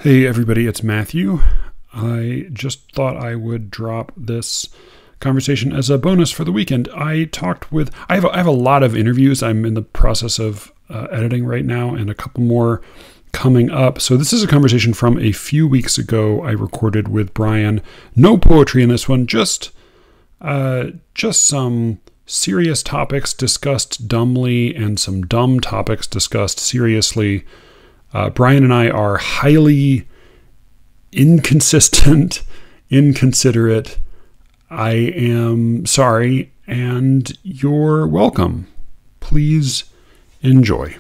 Hey everybody, it's Matthew. I just thought I would drop this conversation as a bonus for the weekend. I have a lot of interviews I'm in the process of editing right now, and a couple more coming up. So this is a conversation from a few weeks ago I recorded with Brian. No poetry in this one, just some serious topics discussed dumbly and some dumb topics discussed seriously. Brian and I are highly inconsistent, inconsiderate. I am sorry, and you're welcome. Please enjoy.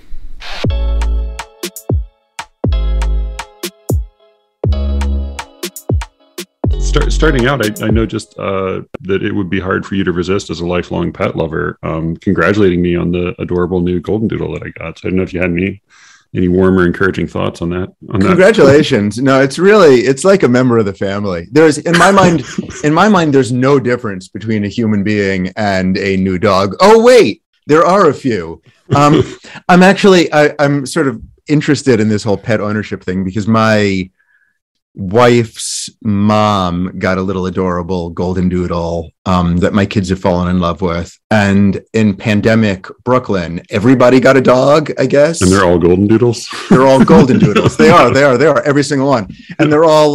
Starting out, I know just that it would be hard for you to resist as a lifelong pet lover. Congratulating me on the adorable new golden doodle that I got. So I don't know if you had any warm or encouraging thoughts on that? Congratulations. No, it's like a member of the family. There's in my mind, there's no difference between a human being and a new dog. Oh, wait, there are a few. I'm sort of interested in this whole pet ownership thing because my wife's mom got a little adorable golden doodle that my kids have fallen in love with. And in pandemic Brooklyn, everybody got a dog, I guess. And they're all golden doodles? They're all golden doodles. They are, every single one. And they're all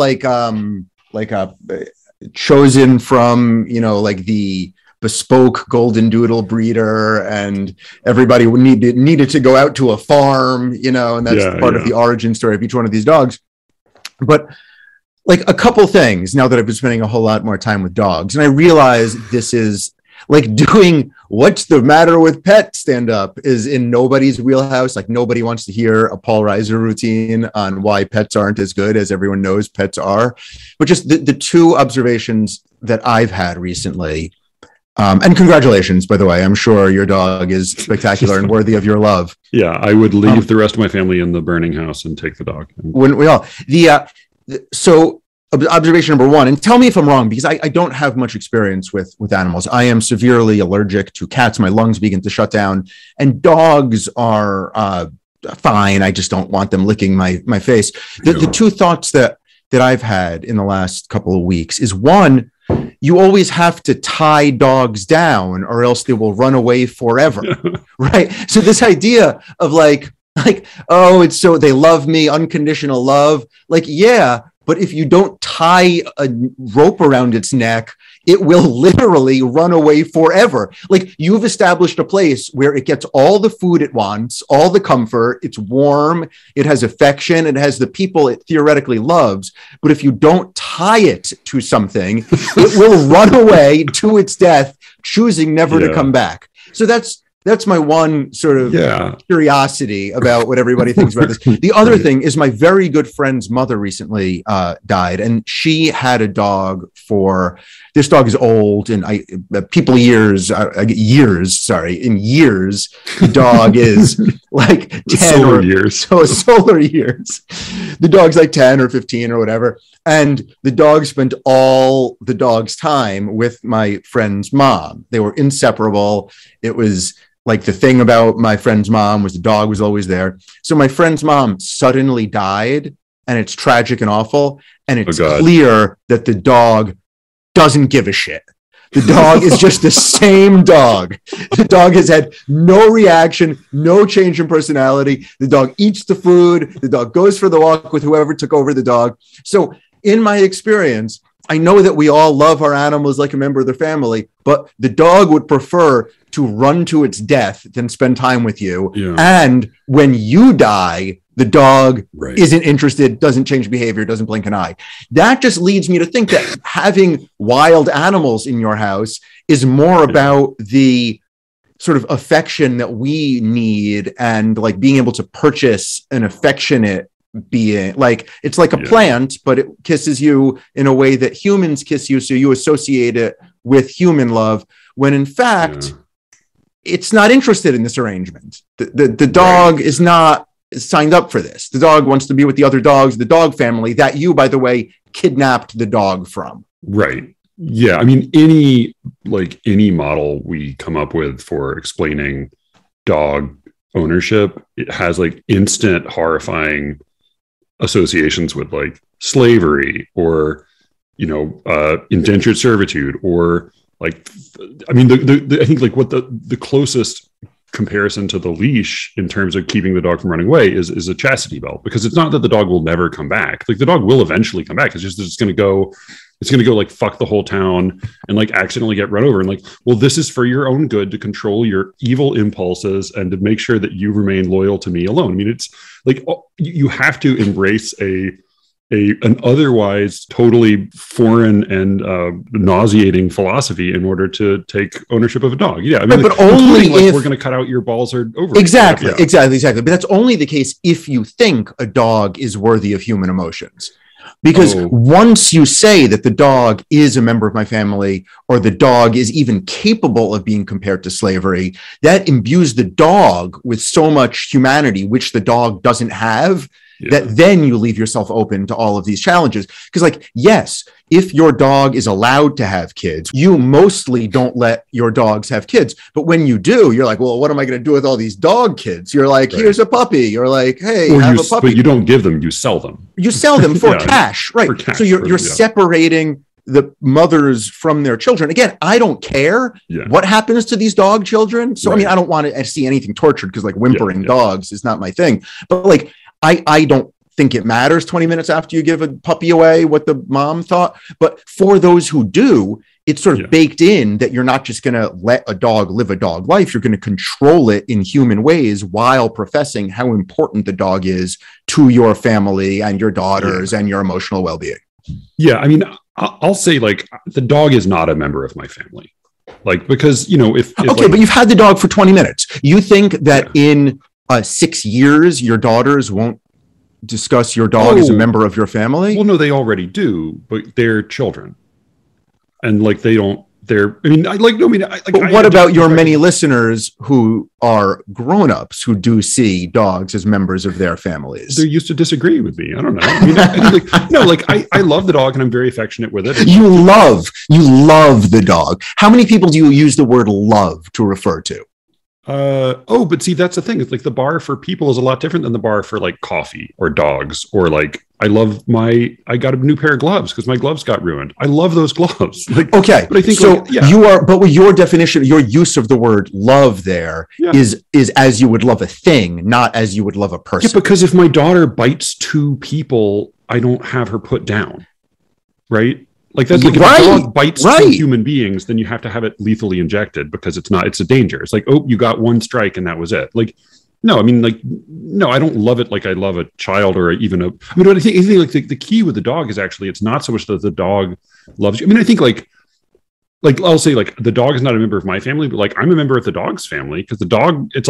chosen from, like the bespoke golden doodle breeder, and everybody needed to go out to a farm, and that's part of the origin story of each one of these dogs. But like a couple things now that I've been spending a whole lot more time with dogs, and I realize this is like doing What's the Matter with Pet stand up is in nobody's wheelhouse. Like nobody wants to hear a Paul Reiser routine on why pets aren't as good as everyone knows pets are. But just the two observations that I've had recently, and congratulations, by the way, I'm sure your dog is spectacular and worthy of your love. Yeah, I would leave the rest of my family in the burning house and take the dog. Wouldn't we all? So observation number one, and tell me if I'm wrong, because I don't have much experience with animals. I am severely allergic to cats. My lungs begin to shut down, and dogs are fine. I just don't want them licking my face. The two thoughts that I've had in the last couple of weeks is, one, you always have to tie dogs down or else they will run away forever. Right? So this idea of like, oh, it's so they love me, unconditional love. Like, yeah, but if you don't tie a rope around its neck, it will literally run away forever. Like, you've established a place where it gets all the food it wants, all the comfort, it's warm, it has affection, it has the people it theoretically loves. But if you don't tie it to something, it will run away to its death, choosing never to come back. So that's my one sort of curiosity about what everybody thinks about this. The other thing is my very good friend's mother recently died, and she had a dog this dog is old, and in years, the dog is like 10 solar years. So solar years. The dog's like 10 or 15 or whatever. And the dog spent all the dog's time with my friend's mom. They were inseparable. It was like the thing about my friend's mom was the dog was always there. So my friend's mom suddenly died, and it's tragic and awful. And it's clear that the dog doesn't give a shit. The dog is just the same dog. The dog has had no reaction, no change in personality. The dog eats the food. The dog goes for the walk with whoever took over the dog. So in my experience, I know that we all love our animals like a member of the family, but the dog would prefer to run to its death than spend time with you. Yeah. And when you die, the dog isn't interested, doesn't change behavior, doesn't blink an eye. That just leads me to think that having wild animals in your house is more about the sort of affection that we need, and like being able to purchase an affectionate being. Like, it's like a plant, but it kisses you in a way that humans kiss you, so you associate it with human love, when in fact it's not interested in this arrangement. The dog is not signed up for this. The dog wants to be with the other dogs, the dog family that you, by the way, kidnapped the dog from. Right. Yeah. I mean, any model we come up with for explaining dog ownership, it has like instant horrifying associations with like slavery or, indentured servitude or like, I mean, I think like what the closest comparison to the leash in terms of keeping the dog from running away is a chastity belt, because it's not that the dog will never come back. Like the dog will eventually come back. It's just, it's going to go like fuck the whole town and like accidentally get run over. And like, well, this is for your own good, to control your evil impulses and to make sure that you remain loyal to me alone. I mean, it's like, you have to embrace an otherwise totally foreign and nauseating philosophy in order to take ownership of a dog. Yeah, I mean, but only like, if we're going to cut out your balls or over. Exactly. But that's only the case if you think a dog is worthy of human emotions. Because once you say that the dog is a member of my family, or the dog is even capable of being compared to slavery, that imbues the dog with so much humanity, which the dog doesn't have. Yeah. That then you leave yourself open to all of these challenges. Because like, yes, if your dog is allowed to have kids, you mostly don't let your dogs have kids. But when you do, you're like, well, what am I going to do with all these dog kids? You're like, right. Here's a puppy. You're like, hey, have a puppy. But you don't give them, you sell them. You sell them for cash, right? For cash, so you're separating the mothers from their children. Again, I don't care what happens to these dog children. So, right. I mean, I don't want to see anything tortured, because like whimpering dogs is not my thing. But like, I don't think it matters 20 minutes after you give a puppy away what the mom thought. But for those who do, it's sort of baked in that you're not just going to let a dog live a dog life. You're going to control it in human ways while professing how important the dog is to your family and your daughters and your emotional well-being. Yeah. I mean, I'll say like the dog is not a member of my family. Like, because, if okay, like, but you've had the dog for 20 minutes. You think that in 6 years, your daughters won't discuss your dog as a member of your family? Well, no, they already do, but they're children. And like, but what about your many listeners who are grown-ups who do see dogs as members of their families? They're used to disagree with me. I don't know. I mean, I love the dog and I'm very affectionate with it. You love the dog. How many people do you use the word love to refer to? But see, that's the thing. It's like the bar for people is a lot different than the bar for like coffee or dogs, or like I got a new pair of gloves because my gloves got ruined. I love those gloves. Like, okay. But I think so. But with your definition, your use of the word love there is as you would love a thing, not as you would love a person. Yeah, because if my daughter bites two people, I don't have her put down. Right. Like that's like if a dog bites two human beings, then you have to have it lethally injected because it's a danger. It's like, oh, you got one strike and that was it. Like, no, I mean, like, no, I don't love it like I love a child or even I mean, I think like the key with the dog is actually, it's not so much that the dog loves you. I mean, I think like I'll say like the dog is not a member of my family, but like I'm a member of the dog's family, because the dog, it's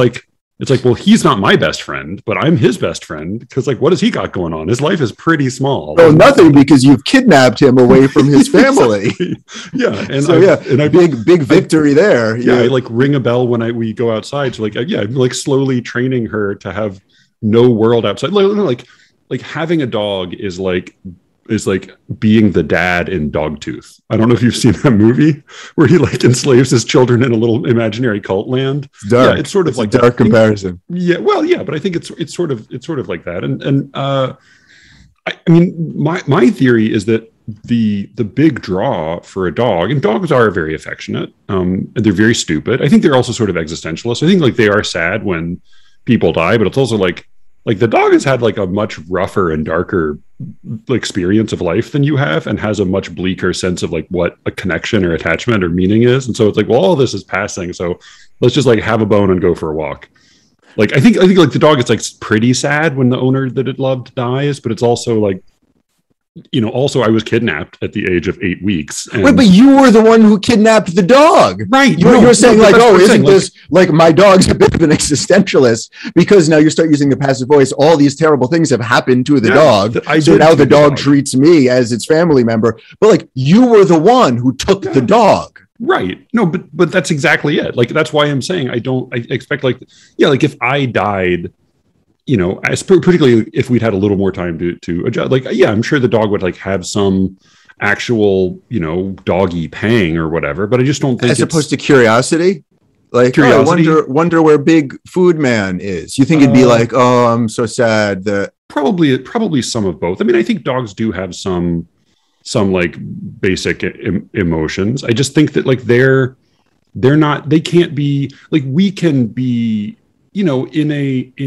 like, well, he's not my best friend, but I'm his best friend, because like, what has he got going on? His life is pretty small. Oh, nothing, because you've kidnapped him away from his family. Yeah, and big victory there. Yeah, I like ring a bell when we go outside. So like, I'm like slowly training her to have no world outside. Like having a dog is like being the dad in Dogtooth. I don't know if you've seen that movie where he like enslaves his children in a little imaginary cult land. It's dark. Yeah, it's sort of like a dark comparison. Yeah, well, yeah, but I think it's sort of like that. And I mean, my theory is that the big draw for a dog, and dogs are very affectionate, and they're very stupid. I think they're also sort of existentialist. I think like they are sad when people die, but it's also like the dog has had like a much rougher and darker experience of life than you have, and has a much bleaker sense of like what a connection or attachment or meaning is. And so it's like, well, all this is passing, so let's just like have a bone and go for a walk. Like I think like the dog is like pretty sad when the owner that it loved dies, but it's also like, also I was kidnapped at the age of 8 weeks. And wait, but you were the one who kidnapped the dog. Right. You're saying like, oh, isn't this like my dog's a bit of an existentialist, because now you start using the passive voice. All these terrible things have happened to the dog. So now the dog treats me as its family member. But like, you were the one who took the dog. Right. No, but that's exactly it. Like, that's why I'm saying I expect like if I died, particularly if we'd had a little more time to adjust, like, yeah, I'm sure the dog would like have some actual, doggy pang or whatever, but I just don't think as opposed to curiosity. Like, curiosity. Oh, I wonder where Big Food Man is. You think it'd be like, oh, I'm so sad that Probably some of both. I mean, I think dogs do have some like basic emotions. I just think that like they're not, they can't be like, we can be, in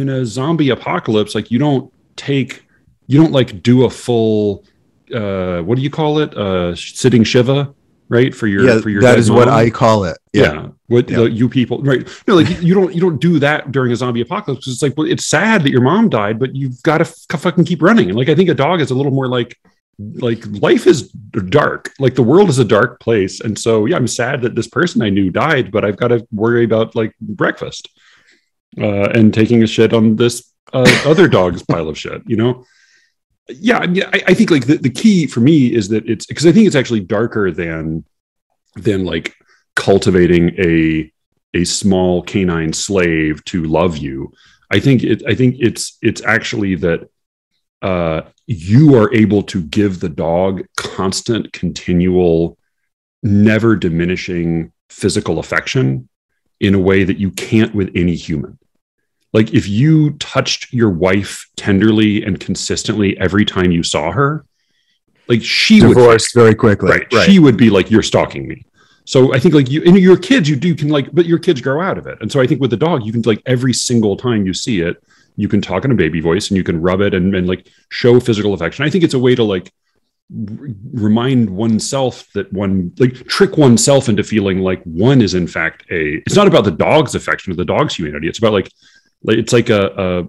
a zombie apocalypse, like you don't like do a full what do you call it, sitting shiva, right, for your that is mom. what I call it. You people, right? No, like you don't do that during a zombie apocalypse. It's like, well, it's sad that your mom died, but you've got to fucking keep running. And like I think a dog is a little more like life is dark, like the world is a dark place, and so I'm sad that this person I knew died, but I've got to worry about like breakfast and taking a shit on this other dog's pile of shit. I think like the key for me is that it's because I think it's actually darker than like cultivating a small canine slave to love you. I think it's actually that you are able to give the dog constant, continual, never diminishing physical affection in a way that you can't with any human. Like if you touched your wife tenderly and consistently every time you saw her, like she would divorce very quickly. Right. She would be like, you're stalking me. So I think like you and your kids, you can like, but your kids grow out of it. And so I think with the dog, you can like every single time you see it, you can talk in a baby voice and you can rub it and like show physical affection. I think it's a way to like remind oneself that one, like trick oneself into feeling like one is in fact it's not about the dog's affection or the dog's humanity. It's about like it's like a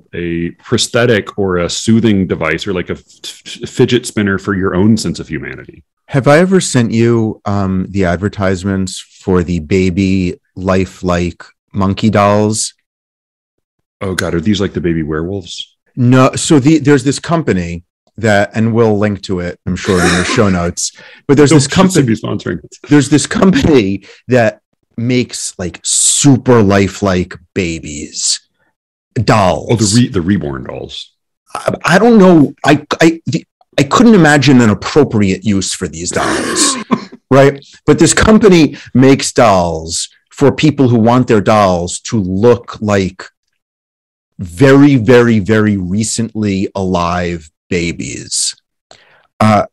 prosthetic or a soothing device or like a fidget spinner for your own sense of humanity. Have I ever sent you the advertisements for the baby lifelike monkey dolls? Oh God, are these like the baby werewolves? No. So there's this company that, and we'll link to it, I'm sure, in your show notes. But there's this company be sponsoring it. There's this company that makes like super lifelike babies, dolls. Oh, the reborn dolls. I don't know. I couldn't imagine an appropriate use for these dolls, right? But this company makes dolls for people who want their dolls to look like very, very, very recently alive babies. And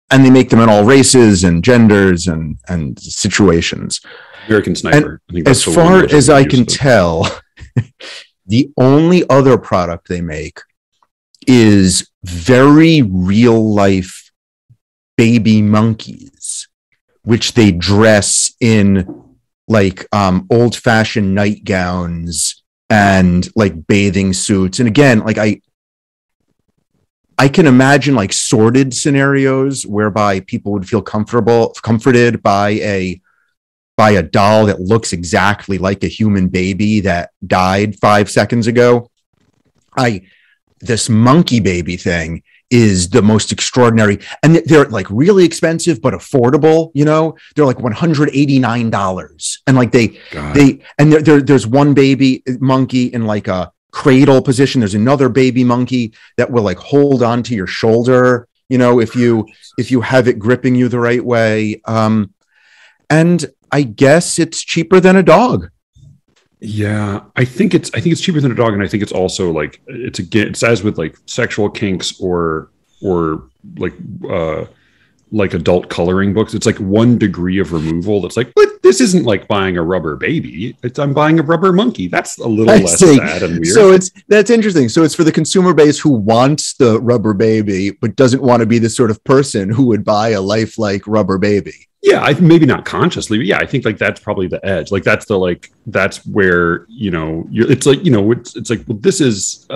they make them in all races and genders and situations. American Sniper. I think as far as I can tell, the only other product they make is very real life baby monkeys, which they dress in like old fashioned nightgowns and like bathing suits. And again, like I can imagine like sordid scenarios whereby people would feel comforted by a doll that looks exactly like a human baby that died 5 seconds ago. This monkey baby thing is the most extraordinary, and they're like really expensive but affordable. They're like $189, and like there's one baby monkey in like a cradle position. There's another baby monkey that will like hold onto your shoulder, if you have it gripping you the right way. And I guess it's cheaper than a dog. Yeah, I think it's cheaper than a dog, and I think it's also like it's as with like sexual kinks or like adult coloring books. It's like 1 degree of removal. That's like, but this isn't like buying a rubber baby. I'm buying a rubber monkey. That's a little less sad and weird. So that's interesting. So it's for the consumer base who wants the rubber baby but doesn't want to be the sort of person who would buy a lifelike rubber baby. Yeah, maybe not consciously, but yeah, I think like that's probably the edge. Like that's where it's like it's like, well, this is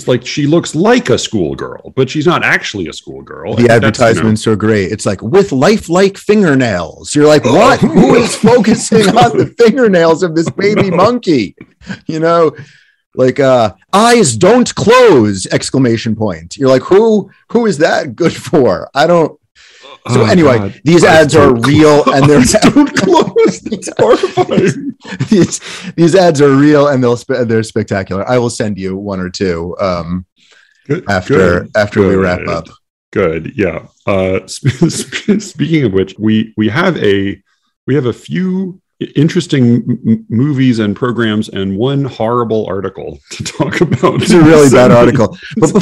like, she looks like a schoolgirl, but she's not actually a schoolgirl. The advertisements are great. It's like with lifelike fingernails. You're like, what? Who is focusing on the fingernails of this baby monkey? Like eyes don't close! ! You're like, who is that good for? I don't. So anyway, God. These ads are real and they're don't close. It's horrifying. These ads are real and they're spectacular. I will send you 1 or 2 after we wrap up. Good. Yeah. Speaking of which, we have a few interesting movies and programs and one horrible article to talk about. It's a really bad article. But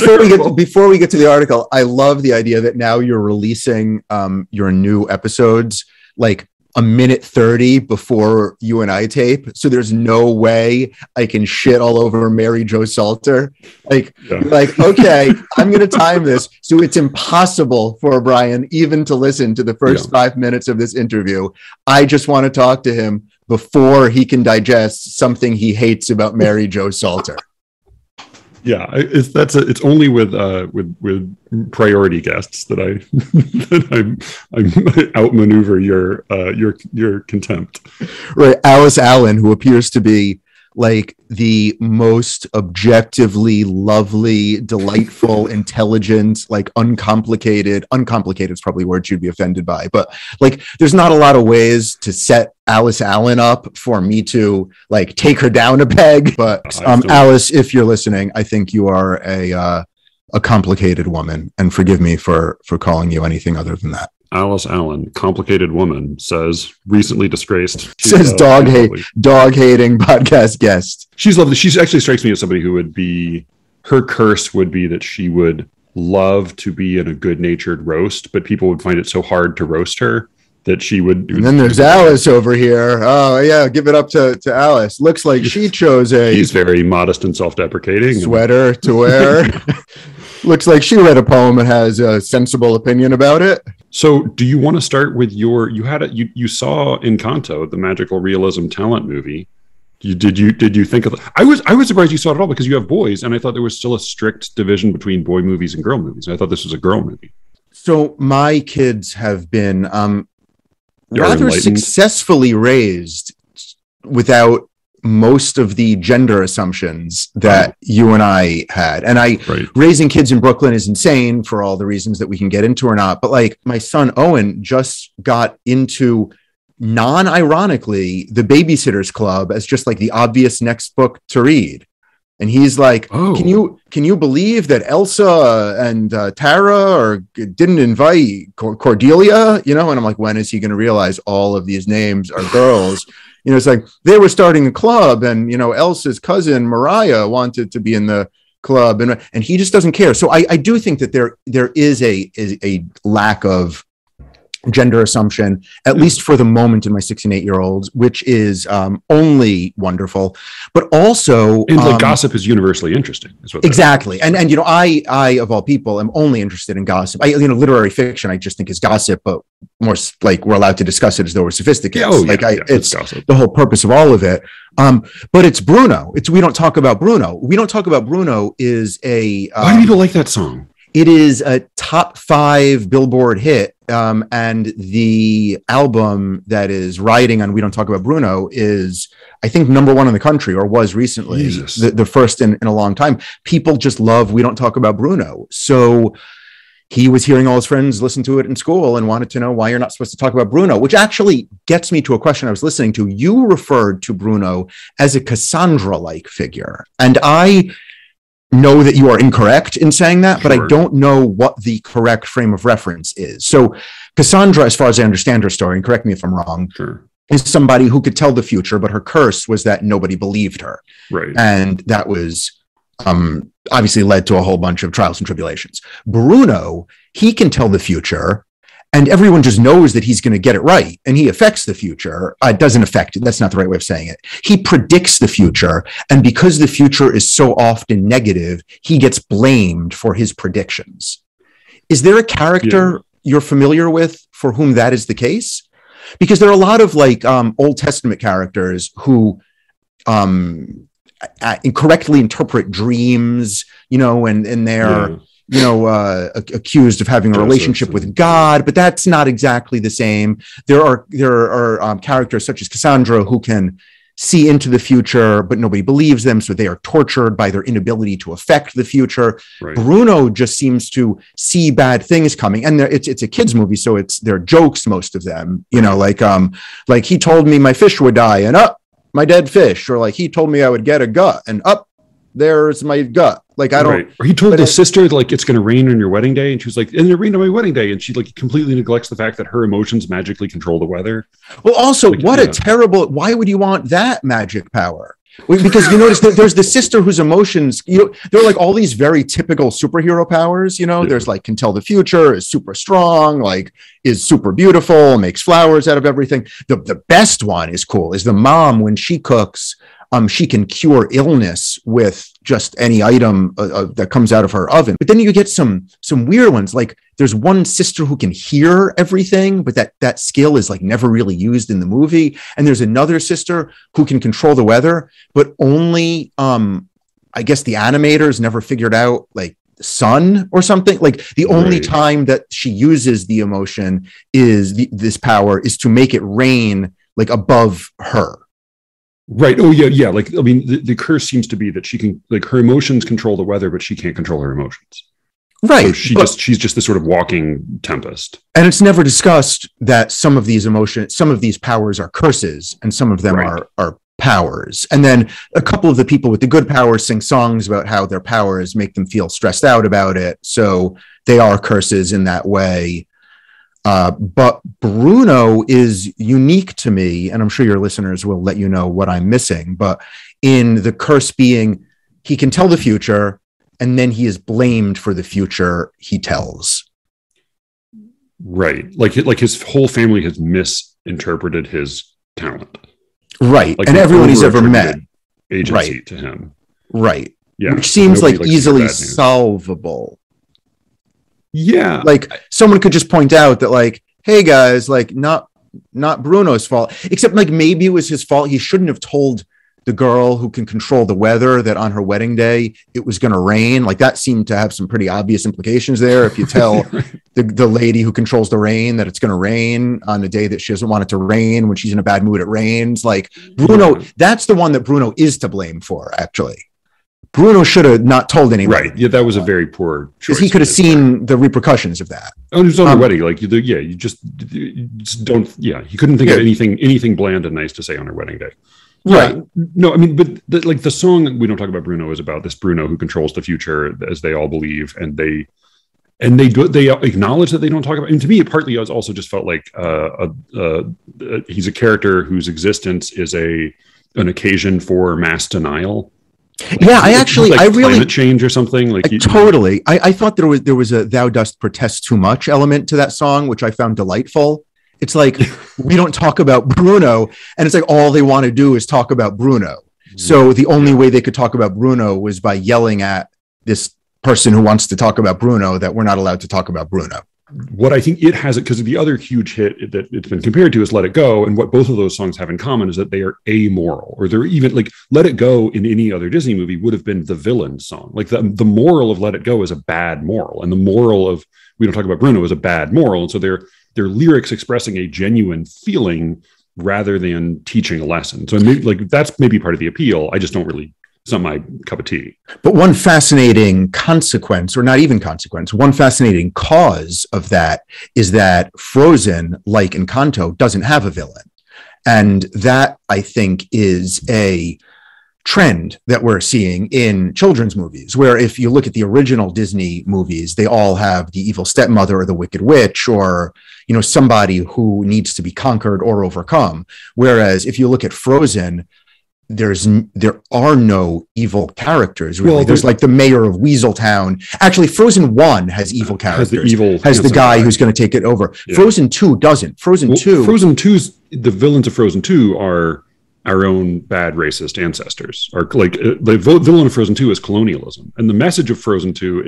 before we get to the article, I love the idea that now you're releasing your new episodes like a minute 30 before you and I tape. So there's no way I can shit all over Mary Jo Salter. Like, okay, I'm going to time this. So it's impossible for Brian even to listen to the first 5 minutes of this interview. I just want to talk to him before he can digest something he hates about Mary Jo Salter. Yeah, it's only with priority guests that I outmaneuver your contempt. Right, Alice Allen, who appears to be like the most objectively lovely, delightful, intelligent, like uncomplicated is probably a word you'd be offended by, but like there's not a lot of ways to set Alice Allen up for me to like take her down a peg. But Alice, if you're listening, I think you are a complicated woman, and forgive me for calling you anything other than that. Alice Allen, complicated woman, says recently disgraced. Says dog hating podcast guest. She's lovely. She actually strikes me as somebody who would be, her curse would be that she would love to be in a good-natured roast, but people would find it so hard to roast her that she would. And then there's Alice over here. Oh yeah, give it up to Alice. Looks like she chose He's very modest and self-deprecating. Sweater to wear. Looks like she read a poem and has a sensible opinion about it. So do you want to start with you saw Encanto, the magical realism talent movie. Did you think of I was surprised you saw it at all, because you have boys, and I thought there was still a strict division between boy movies and girl movies. I thought this was a girl movie. So my kids have been rather successfully raised without most of the gender assumptions that you and I had. And raising kids in Brooklyn is insane for all the reasons that we can get into or not. But like my son, Owen, just got into non-ironically the Babysitter's Club as just like the obvious next book to read. And he's like, can you believe that Elsa and Tara didn't invite Cordelia? You know, and I'm like, when is he going to realize all of these names are girls? You know, it's like they were starting a club, and you know, Elsa's cousin Mariah wanted to be in the club, and he just doesn't care. So I do think that there is a lack of gender assumption, at least for the moment, in my 6 and 8 year olds, which is only wonderful. But also, and like gossip is universally interesting. Is what exactly. And you know, I of all people am only interested in gossip. Literary fiction I just think is gossip, but more like we're allowed to discuss it as though we're sophisticated. It's gossip. The whole purpose of all of it. But it's Bruno. We don't talk about Bruno. We don't talk about Bruno is a. Why do people like that song? It is a top 5 Billboard hit. And the album that is riding on We Don't Talk About Bruno is, I think, #1 in the country, or was recently the first in a long time. People just love We Don't Talk About Bruno. So he was hearing all his friends listen to it in school and wanted to know why you're not supposed to talk about Bruno, which actually gets me to a question I was listening to. You referred to Bruno as a Cassandra-like figure. And I know that you are incorrect in saying that, but I don't know what the correct frame of reference is. So Cassandra, as far as I understand her story, and correct me if I'm wrong, is somebody who could tell the future, but her curse was that nobody believed her. Right. And that was obviously led to a whole bunch of trials and tribulations. Bruno, he can tell the future, and everyone just knows that he's going to get it right, and he affects the future. Doesn't affect it. That's not the right way of saying it. He predicts the future, and because the future is so often negative, he gets blamed for his predictions. Is there a character you're familiar with for whom that is the case? Because there are a lot of like Old Testament characters who incorrectly interpret dreams, you know, and they're accused of having a relationship with God, but that's not exactly the same. There are characters such as Cassandra who can see into the future, but nobody believes them, so they are tortured by their inability to affect the future. Right. Bruno just seems to see bad things coming, and it's a kids movie, so they're jokes, most of them. You know, like he told me my fish would die, and my dead fish, or like he told me I would get a gut, and there's my gut. Like, I don't. Right. Or he told the sister, like, it's going to rain on your wedding day. And she was like, and it rained on my wedding day. And she like completely neglects the fact that her emotions magically control the weather. Well, also, like, what a terrible, why would you want that magic power? Because you notice that there's the sister whose emotions, there are like all these very typical superhero powers, there's like can tell the future, is super strong, like is super beautiful, makes flowers out of everything. The best one is cool, is the mom when she cooks, she can cure illness with just any item that comes out of her oven. But then you get some weird ones. Like there's one sister who can hear everything, but that skill is like never really used in the movie. And there's another sister who can control the weather, but only, I guess the animators never figured out like sun or something. Like the only time that she uses the emotion is this power is to make it rain like above her. Right. Oh, yeah. Like, I mean, the curse seems to be that she can, like, her emotions control the weather, but she can't control her emotions. Right. So she's just this sort of walking tempest. And it's never discussed that some of these powers are curses and some of them are powers. And then a couple of the people with the good powers sing songs about how their powers make them feel stressed out about it. So they are curses in that way. But Bruno is unique to me, and I'm sure your listeners will let you know what I'm missing, but in the curse being, he can tell the future, and then he is blamed for the future he tells. Right. Like his whole family has misinterpreted his talent. Right. Like, and everyone he's ever met. Agency to him. Right. Yeah. Which seems like easily solvable. Yeah. Like someone could just point out that like, hey guys, like not Bruno's fault, except like maybe it was his fault. He shouldn't have told the girl who can control the weather that on her wedding day it was going to rain. Like that seemed to have some pretty obvious implications there. If you tell the lady who controls the rain that it's going to rain on a day that she doesn't want it to rain, when she's in a bad mood, it rains. Like Bruno, that's the one that Bruno is to blame for, actually. Bruno should have not told anybody. Right. Yeah, that was a very poor choice. Because he could have seen the repercussions of that. Oh, it was on the wedding. Like, you just don't. Yeah, he couldn't think of anything bland and nice to say on her wedding day. Right. Yeah, no, I mean, but the song We Don't Talk About Bruno is about this Bruno who controls the future, as they all believe, and they acknowledge that they don't talk about. And to me, it partly also just felt like he's a character whose existence is an occasion for mass denial. Yeah, I really climate change or something like totally. I thought there was a "Thou dost protest too much" element to that song, which I found delightful. It's like we don't talk about Bruno, and it's like all they want to do is talk about Bruno. So the only way they could talk about Bruno was by yelling at this person who wants to talk about Bruno that we're not allowed to talk about Bruno. What I think it has, because the other huge hit that it's been compared to is Let It Go. And what both of those songs have in common is that they are amoral, or they're even like Let It Go in any other Disney movie would have been the villain song. Like the moral of Let It Go is a bad moral. And the moral of We Don't Talk About Bruno is a bad moral. And so they're lyrics expressing a genuine feeling rather than teaching a lesson. So that's maybe part of the appeal. I just don't really, it's not my cup of tea. But one fascinating consequence, or not even consequence, one fascinating cause of that is that Frozen, like Encanto, doesn't have a villain. And that, I think, is a trend that we're seeing in children's movies, where if you look at the original Disney movies, they all have the evil stepmother or the wicked witch, or somebody who needs to be conquered or overcome. Whereas if you look at Frozen, there are no evil characters, really. Well, there's like the mayor of Weaseltown. Actually, Frozen 1 has evil characters. Has the guy who's going to take it over. Yeah. Frozen 2 doesn't. Frozen 2's the villains of Frozen 2 are our own bad racist ancestors. Are like the villain of Frozen 2 is colonialism, and the message of Frozen 2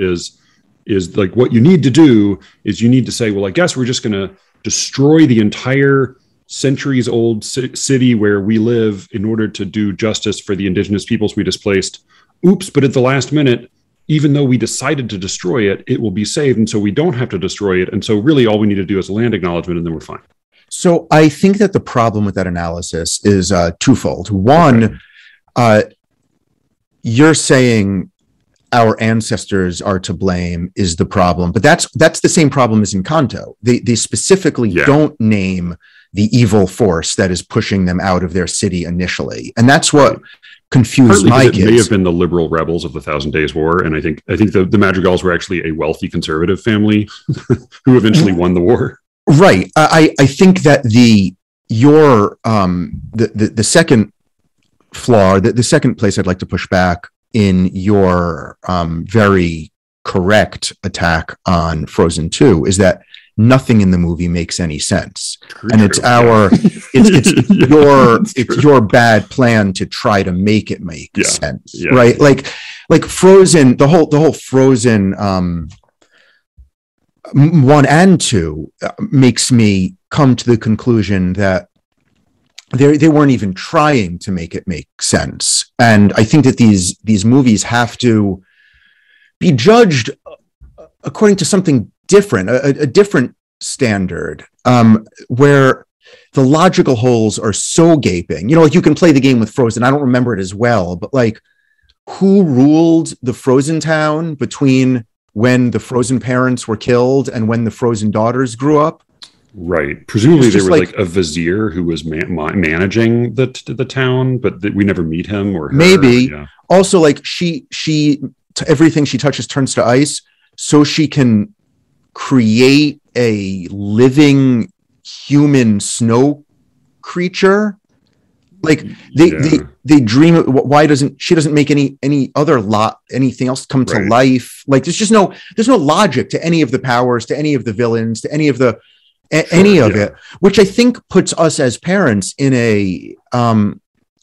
is like, what you need to do is you need to say, well, I guess we're just going to destroy the entire centuries old city where we live in order to do justice for the indigenous peoples we displaced. Oops, but at the last minute, even though we decided to destroy it, it will be saved, and so we don't have to destroy it. And so really all we need to do is a land acknowledgement, and then we're fine. So I think that the problem with that analysis is twofold. One, you're saying our ancestors are to blame is the problem, but that's the same problem as Encanto. They specifically don't name the evil force that is pushing them out of their city initially. And that's what confuse Partly my because it may kids. have been the liberal rebels of the Thousand Days War, and I think the Madrigals were actually a wealthy conservative family who eventually won the war. Right. I think that the second flaw, the second place I'd like to push back in your very correct attack on Frozen 2 is that nothing in the movie makes any sense. And it's your bad plan to try to make it make sense. Right. Like Frozen, the whole Frozen 1 and 2 makes me come to the conclusion that they weren't even trying to make it make sense. And I think that these movies have to be judged according to something different, a different standard, where the logical holes are so gaping. You know, like you can play the game with Frozen. I don't remember it as well, but like, who ruled the Frozen town between when the Frozen parents were killed and when the Frozen daughters grew up? Right. Presumably there was like a vizier who was managing the town, but we never meet him or her. Maybe. Yeah. Also, like she everything she touches turns to ice, so she can create a living human snow creature. Like they dream. Why doesn't she make any anything else come to life? Like there's no logic to any of the powers, to any of the villains, to any of the it, which I think puts us as parents in a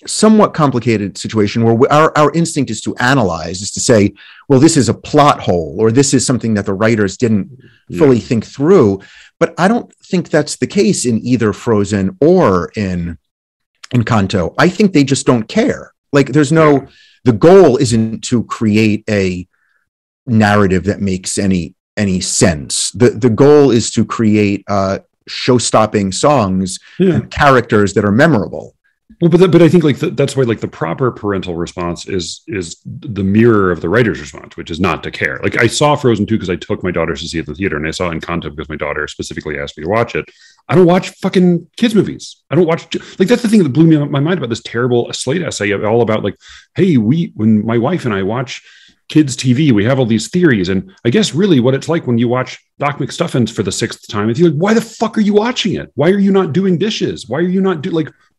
somewhat complicated situation where our instinct is to analyze, is to say, well, this is a plot hole, or this is something that the writers didn't fully think through. But I don't think that's the case in either Frozen or in Encanto. I think they just don't care. Like the goal isn't to create a narrative that makes any sense. The goal is to create show-stopping songs and characters that are memorable. Well, but I think that's why the proper parental response is the mirror of the writer's response, which is not to care. Like I saw Frozen 2 because I took my daughters to see it in the theater, and I saw Encanto because my daughter specifically asked me to watch it. I don't watch fucking kids movies. I don't watch that's the thing that blew my mind about this terrible Slate essay all about hey, when my wife and I watch kids TV, we have all these theories, and I guess really what it's like when you watch Doc McStuffins for the 6th time, if you're like, why the fuck are you watching it? Why are you not doing dishes? Why are you not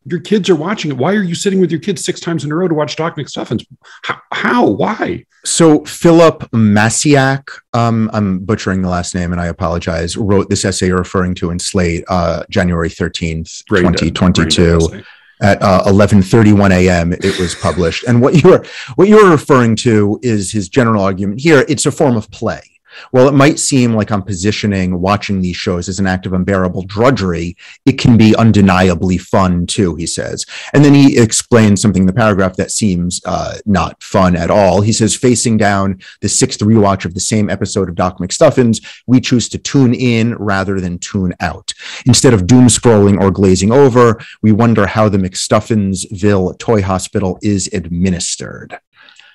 your kids are watching it? Why are you sitting with your kids 6 times in a row to watch Doc McStuffins? How? Why? So Philip Masiak, I'm butchering the last name and I apologize, wrote this essay you're referring to in Slate, January 13th, 2022. At 11:31 a.m. it was published. And what you're referring to is his general argument here. It's a form of play. While it might seem like I'm positioning watching these shows as an act of unbearable drudgery, it can be undeniably fun too, he says. And then he explains something in the paragraph that seems not fun at all. He says, facing down the 6th rewatch of the same episode of Doc McStuffins, we choose to tune in rather than tune out. Instead of doom scrolling or glazing over, we wonder how the McStuffinsville toy hospital is administered.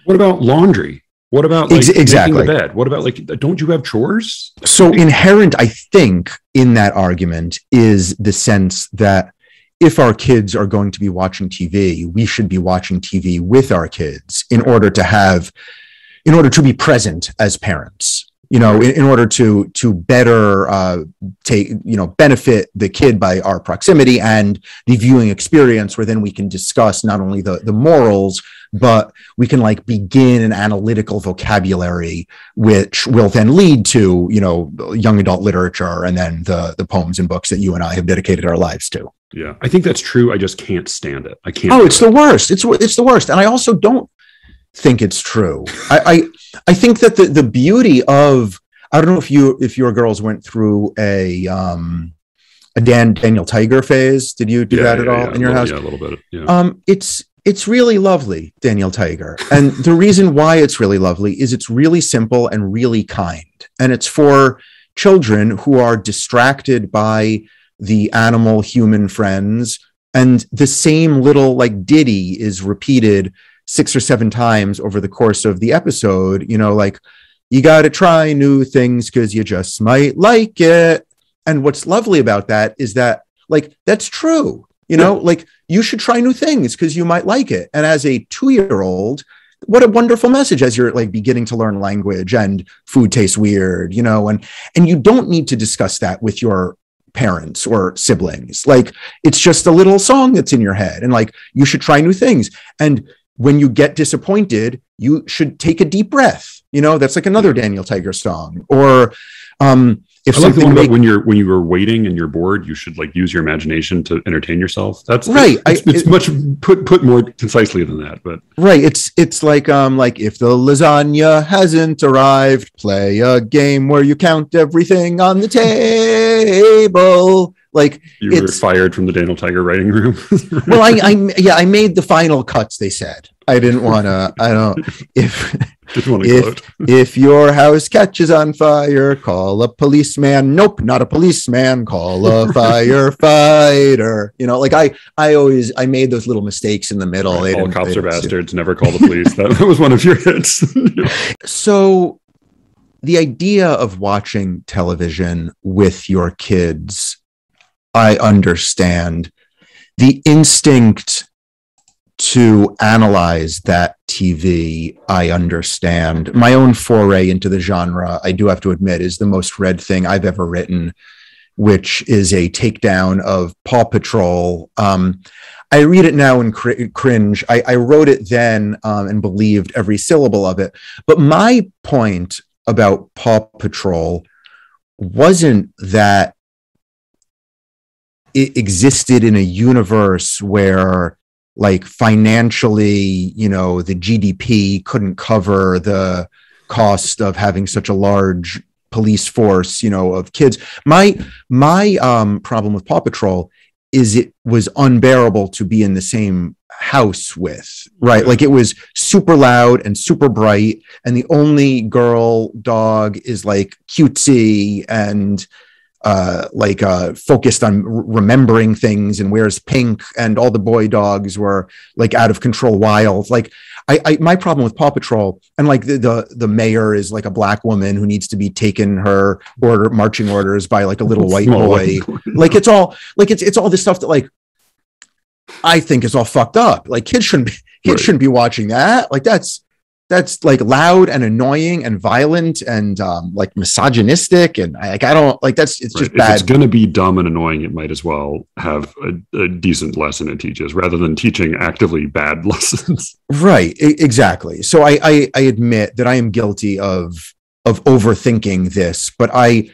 What about laundry? What about exactly making the bed? What about don't you have chores? So inherent, I think, in that argument is the sense that if our kids are going to be watching TV, we should be watching TV with our kids in order to be present as parents. You know, in order to better benefit the kid by our proximity and the viewing experience, where then we can discuss not only the morals, but we can begin an analytical vocabulary, which will then lead to, young adult literature and then the poems and books that you and I have dedicated our lives to. Yeah, I think that's true. I just can't stand it. I can't. Oh, it's the worst. It's the worst. And I also don't think it's true. I think that the beauty of, I don't know if your girls went through a Daniel Tiger phase. Did you do that at all in your house? Yeah, a little bit. Yeah. It's really lovely, Daniel Tiger. And the reason why it's really lovely is it's really simple and really kind. And it's for children who are distracted by the animal human friends. And the same little ditty is repeated 6 or 7 times over the course of the episode, you got to try new things because you just might like it. And what's lovely about that is that that's true. You know, like you should try new things because you might like it. And as a 2-year-old, what a wonderful message as you're like beginning to learn language and food tastes weird, you know, and you don't need to discuss that with your parents or siblings. Like it's just a little song that's in your head and like you should try new things. And when you get disappointed, you should take a deep breath. You know, that's like another Daniel Tiger song. Or if I like the one about make, when you were waiting and you're bored, you should like use your imagination to entertain yourself. That's right. It's much put more concisely than that, but right. It's like if the lasagna hasn't arrived, play a game where you count everything on the table. Like you were fired from the Daniel Tiger writing room. Well, I made the final cuts. They said I didn't want to. I don't if your house catches on fire, call a policeman. Nope, not a policeman. Call a firefighter. You know, like I made those little mistakes in the middle. Right, all cops are bastards. Never call the police. That was one of your hits. So the idea of watching television with your kids, I understand. The instinct to analyze that TV, I understand. My own foray into the genre, I do have to admit, is the most read thing I've ever written, which is a takedown of Paw Patrol. I read it now and cringe. I wrote it then and believed every syllable of it. But my point about Paw Patrol wasn't that it existed in a universe where like financially, you know, the GDP couldn't cover the cost of having such a large police force, you know, of kids. My problem with Paw Patrol is it was unbearable to be in the same house with, right? Like it was super loud and super bright, and the only girl dog is like cutesy and focused on remembering things and wears pink, and all the boy dogs were like out of control wild. Like my problem with Paw Patrol, and like the mayor is like a black woman who needs to be taken her marching orders by like a little white boy. Like it's all this stuff that like I think is all fucked up. Like kids shouldn't be watching that. Like that's like loud and annoying and violent and like misogynistic, and I don't like it's just bad. If it's going to be dumb and annoying, it might as well have a decent lesson it teaches rather than teaching actively bad lessons. Right, exactly. So I admit that I am guilty of overthinking this, but I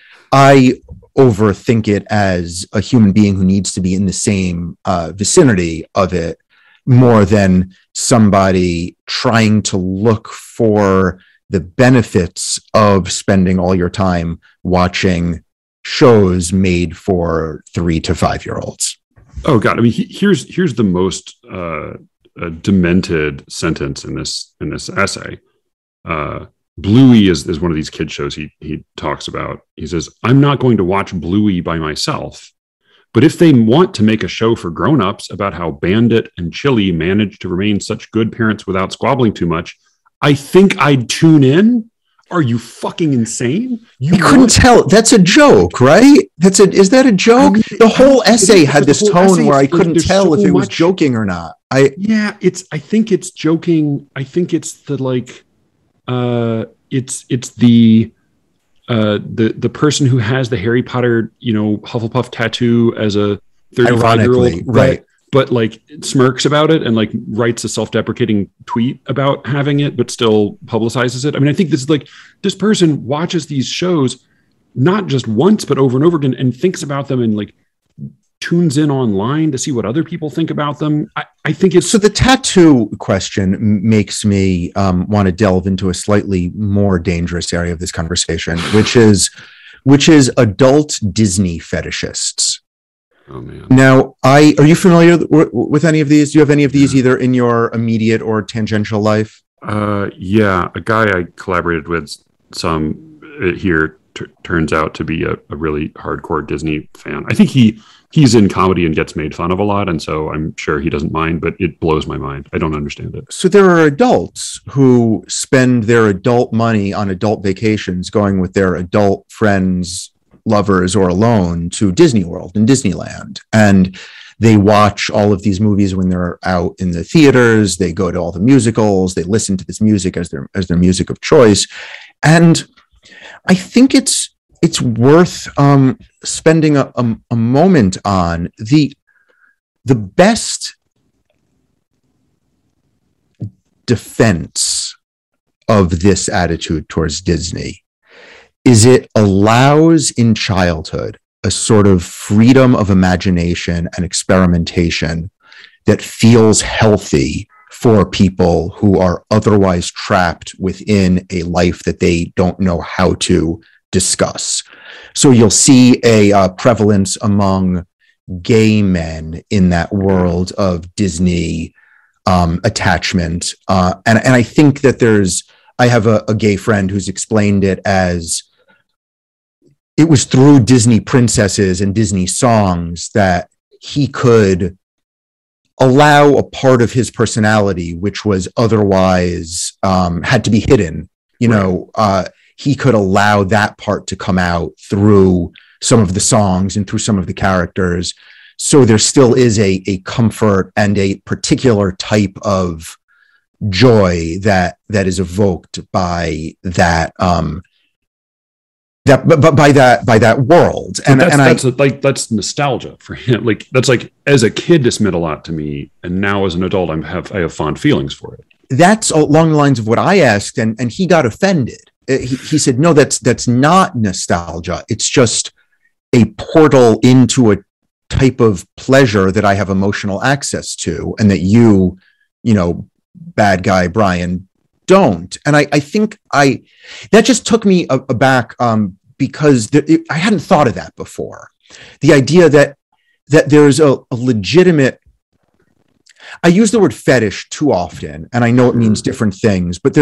overthink it as a human being who needs to be in the same vicinity of it more than somebody trying to look for the benefits of spending all your time watching shows made for 3 to 5 year olds. Oh God. I mean, here's the most demented sentence in this essay. Bluey is one of these kid shows he talks about. He says, "I'm not going to watch Bluey by myself. But if they want to make a show for grown-ups about how Bandit and Chili managed to remain such good parents without squabbling too much, I think I'd tune in." Are you fucking insane? You couldn't tell. That's a joke, right? Is that a joke? I mean, the whole essay had this tone where I couldn't tell if it was joking or not. I think it's joking. I think it's the like it's the person who has the Harry Potter, you know, Hufflepuff tattoo as a 35-year-old, right? But like smirks about it and like writes a self-deprecating tweet about having it, but still publicizes it. I mean, I think this is like this person watches these shows not just once, but over and over again, and thinks about them and like tunes in online to see what other people think about them. I think it's... So the tattoo question makes me want to delve into a slightly more dangerous area of this conversation, which is adult Disney fetishists. Oh man. Now, are you familiar with any of these? Do you have any of these either in your immediate or tangential life? Yeah, a guy I collaborated with here turns out to be a really hardcore Disney fan. I think he's in comedy and gets made fun of a lot, and so I'm sure he doesn't mind, but it blows my mind. I don't understand it. So there are adults who spend their adult money on adult vacations going with their adult friends, lovers, or alone to Disney World and Disneyland. And They watch all of these movies when they're out in the theaters. They go to all the musicals. They listen to this music as their music of choice. And I think it's worth spending a moment on the best defense of this attitude towards Disney is it allows in childhood a sort of freedom of imagination and experimentation that feels healthy for people who are otherwise trapped within a life that they don't know how to discuss. So you'll see a prevalence among gay men in that world of Disney attachment. And I think that I have a gay friend who's explained it as it was through Disney princesses and Disney songs that he could allow a part of his personality, which was otherwise had to be hidden. He could allow that part to come out through some of the songs and through some of the characters. So there still is a comfort and a particular type of joy that is evoked by that by that world. And that's nostalgia for him. Like that's like as a kid, this meant a lot to me, and now as an adult, I have fond feelings for it. That's along the lines of what I asked, and he got offended. He said, "No, that's not nostalgia. It's just a portal into a type of pleasure that I have emotional access to, and that you bad guy Brian don't." And I think that just took me aback because I hadn't thought of that before. The idea that there's a legitimate, I use the word fetish too often, and I know it means different things, but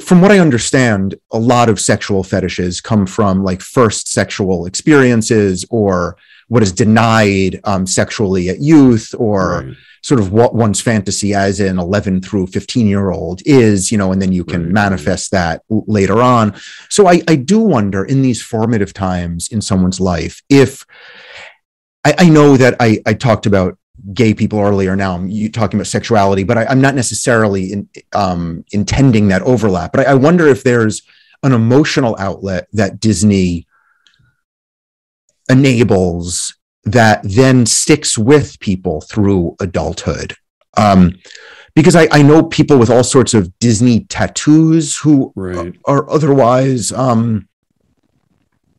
from what I understand, a lot of sexual fetishes come from like first sexual experiences or what is denied sexually at youth, or right. Sort of what one's fantasy as an 11 through 15-year-old is, and then you can manifest that later on. So I do wonder in these formative times in someone's life, if I know that I talked about gay people earlier, now you talking about sexuality, but I'm not necessarily intending that overlap. But I wonder if there's an emotional outlet that Disney enables that then sticks with people through adulthood. Because I know people with all sorts of Disney tattoos who are otherwise,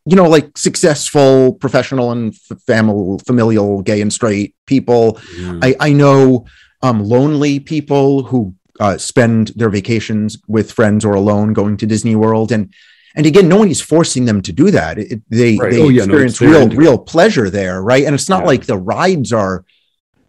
like successful, professional and familial gay and straight people. Yeah. I know lonely people who spend their vacations with friends or alone going to Disney World. And again, no one is forcing them to do that. They experience real pleasure there, right? And it's not like the rides are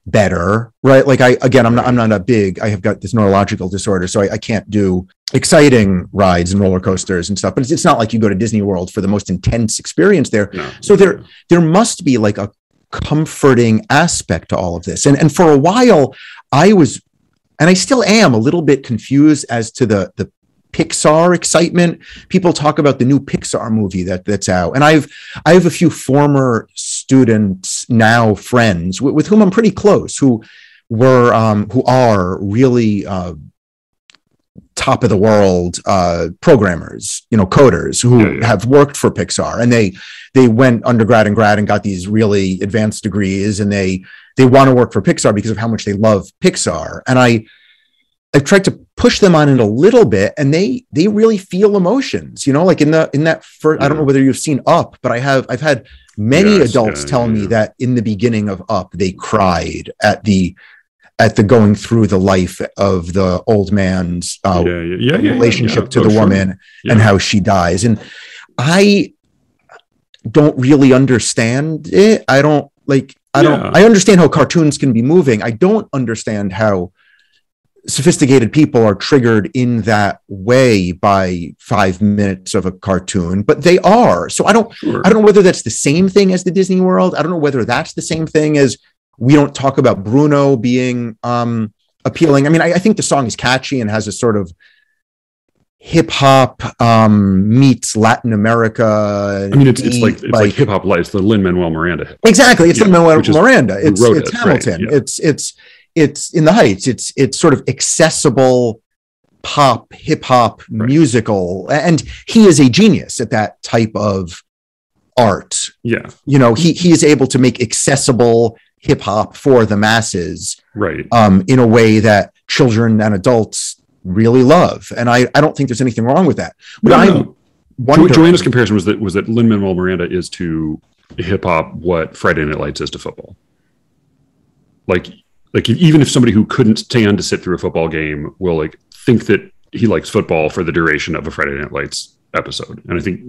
better, right? Like I'm not I have got this neurological disorder, so I can't do exciting rides and roller coasters and stuff. But it's not like you go to Disney World for the most intense experience there. No. So there must be like a comforting aspect to all of this. And for a while, I was, and I still am, a little bit confused as to the Pixar excitement. People talk about the new Pixar movie that's out, and I have a few former students, now friends with whom I'm pretty close, who are really top of the world programmers, coders who have worked for Pixar, and they went undergrad and grad and got these really advanced degrees, and they want to work for Pixar because of how much they love Pixar. And I've tried to push them on it a little bit, and they really feel emotions, like in that first, I don't know whether you've seen Up, but I've had many adults tell me that in the beginning of Up, they cried at the going through the life of the old man's relationship to the woman and how she dies. And I don't really understand it. I understand how cartoons can be moving. I don't understand how sophisticated people are triggered in that way by 5 minutes of a cartoon, but they are. So I don't know whether that's the same thing as the Disney World. I don't know whether that's the same thing as we don't talk about Bruno being appealing. I mean, I think the song is catchy and has a sort of hip hop meets Latin America. I mean, it's like hip hop lights, the Lin-Manuel Miranda hit. Exactly, it's Lin-Manuel Miranda. It's Hamilton. Right, yeah. It's In the Heights. It's sort of accessible pop, hip hop, musical, and he is a genius at that type of art. Yeah, he is able to make accessible hip hop for the masses, right? In a way that children and adults really love, and I don't think there's anything wrong with that. But Joanna's comparison was that Lin-Manuel Miranda is to hip hop what Friday Night Lights is to football. Like even if somebody who couldn't stand to sit through a football game will like think that he likes football for the duration of a Friday Night Lights episode, and I think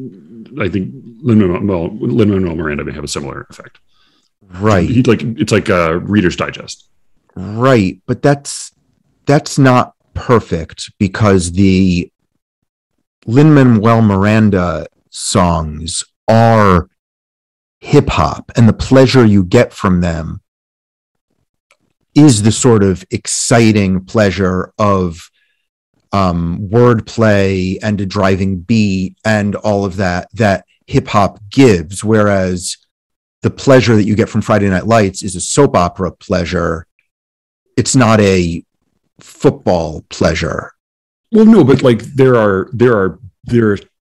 Lin-Manuel Miranda may have a similar effect. Right. It's like a Reader's Digest. Right, but that's not perfect, because the Lin-Manuel Miranda songs are hip hop, and the pleasure you get from them is the sort of exciting pleasure of wordplay and a driving beat and all of that hip hop gives. Whereas the pleasure that you get from Friday Night Lights is a soap opera pleasure. It's not a football pleasure. Well, no, but like there are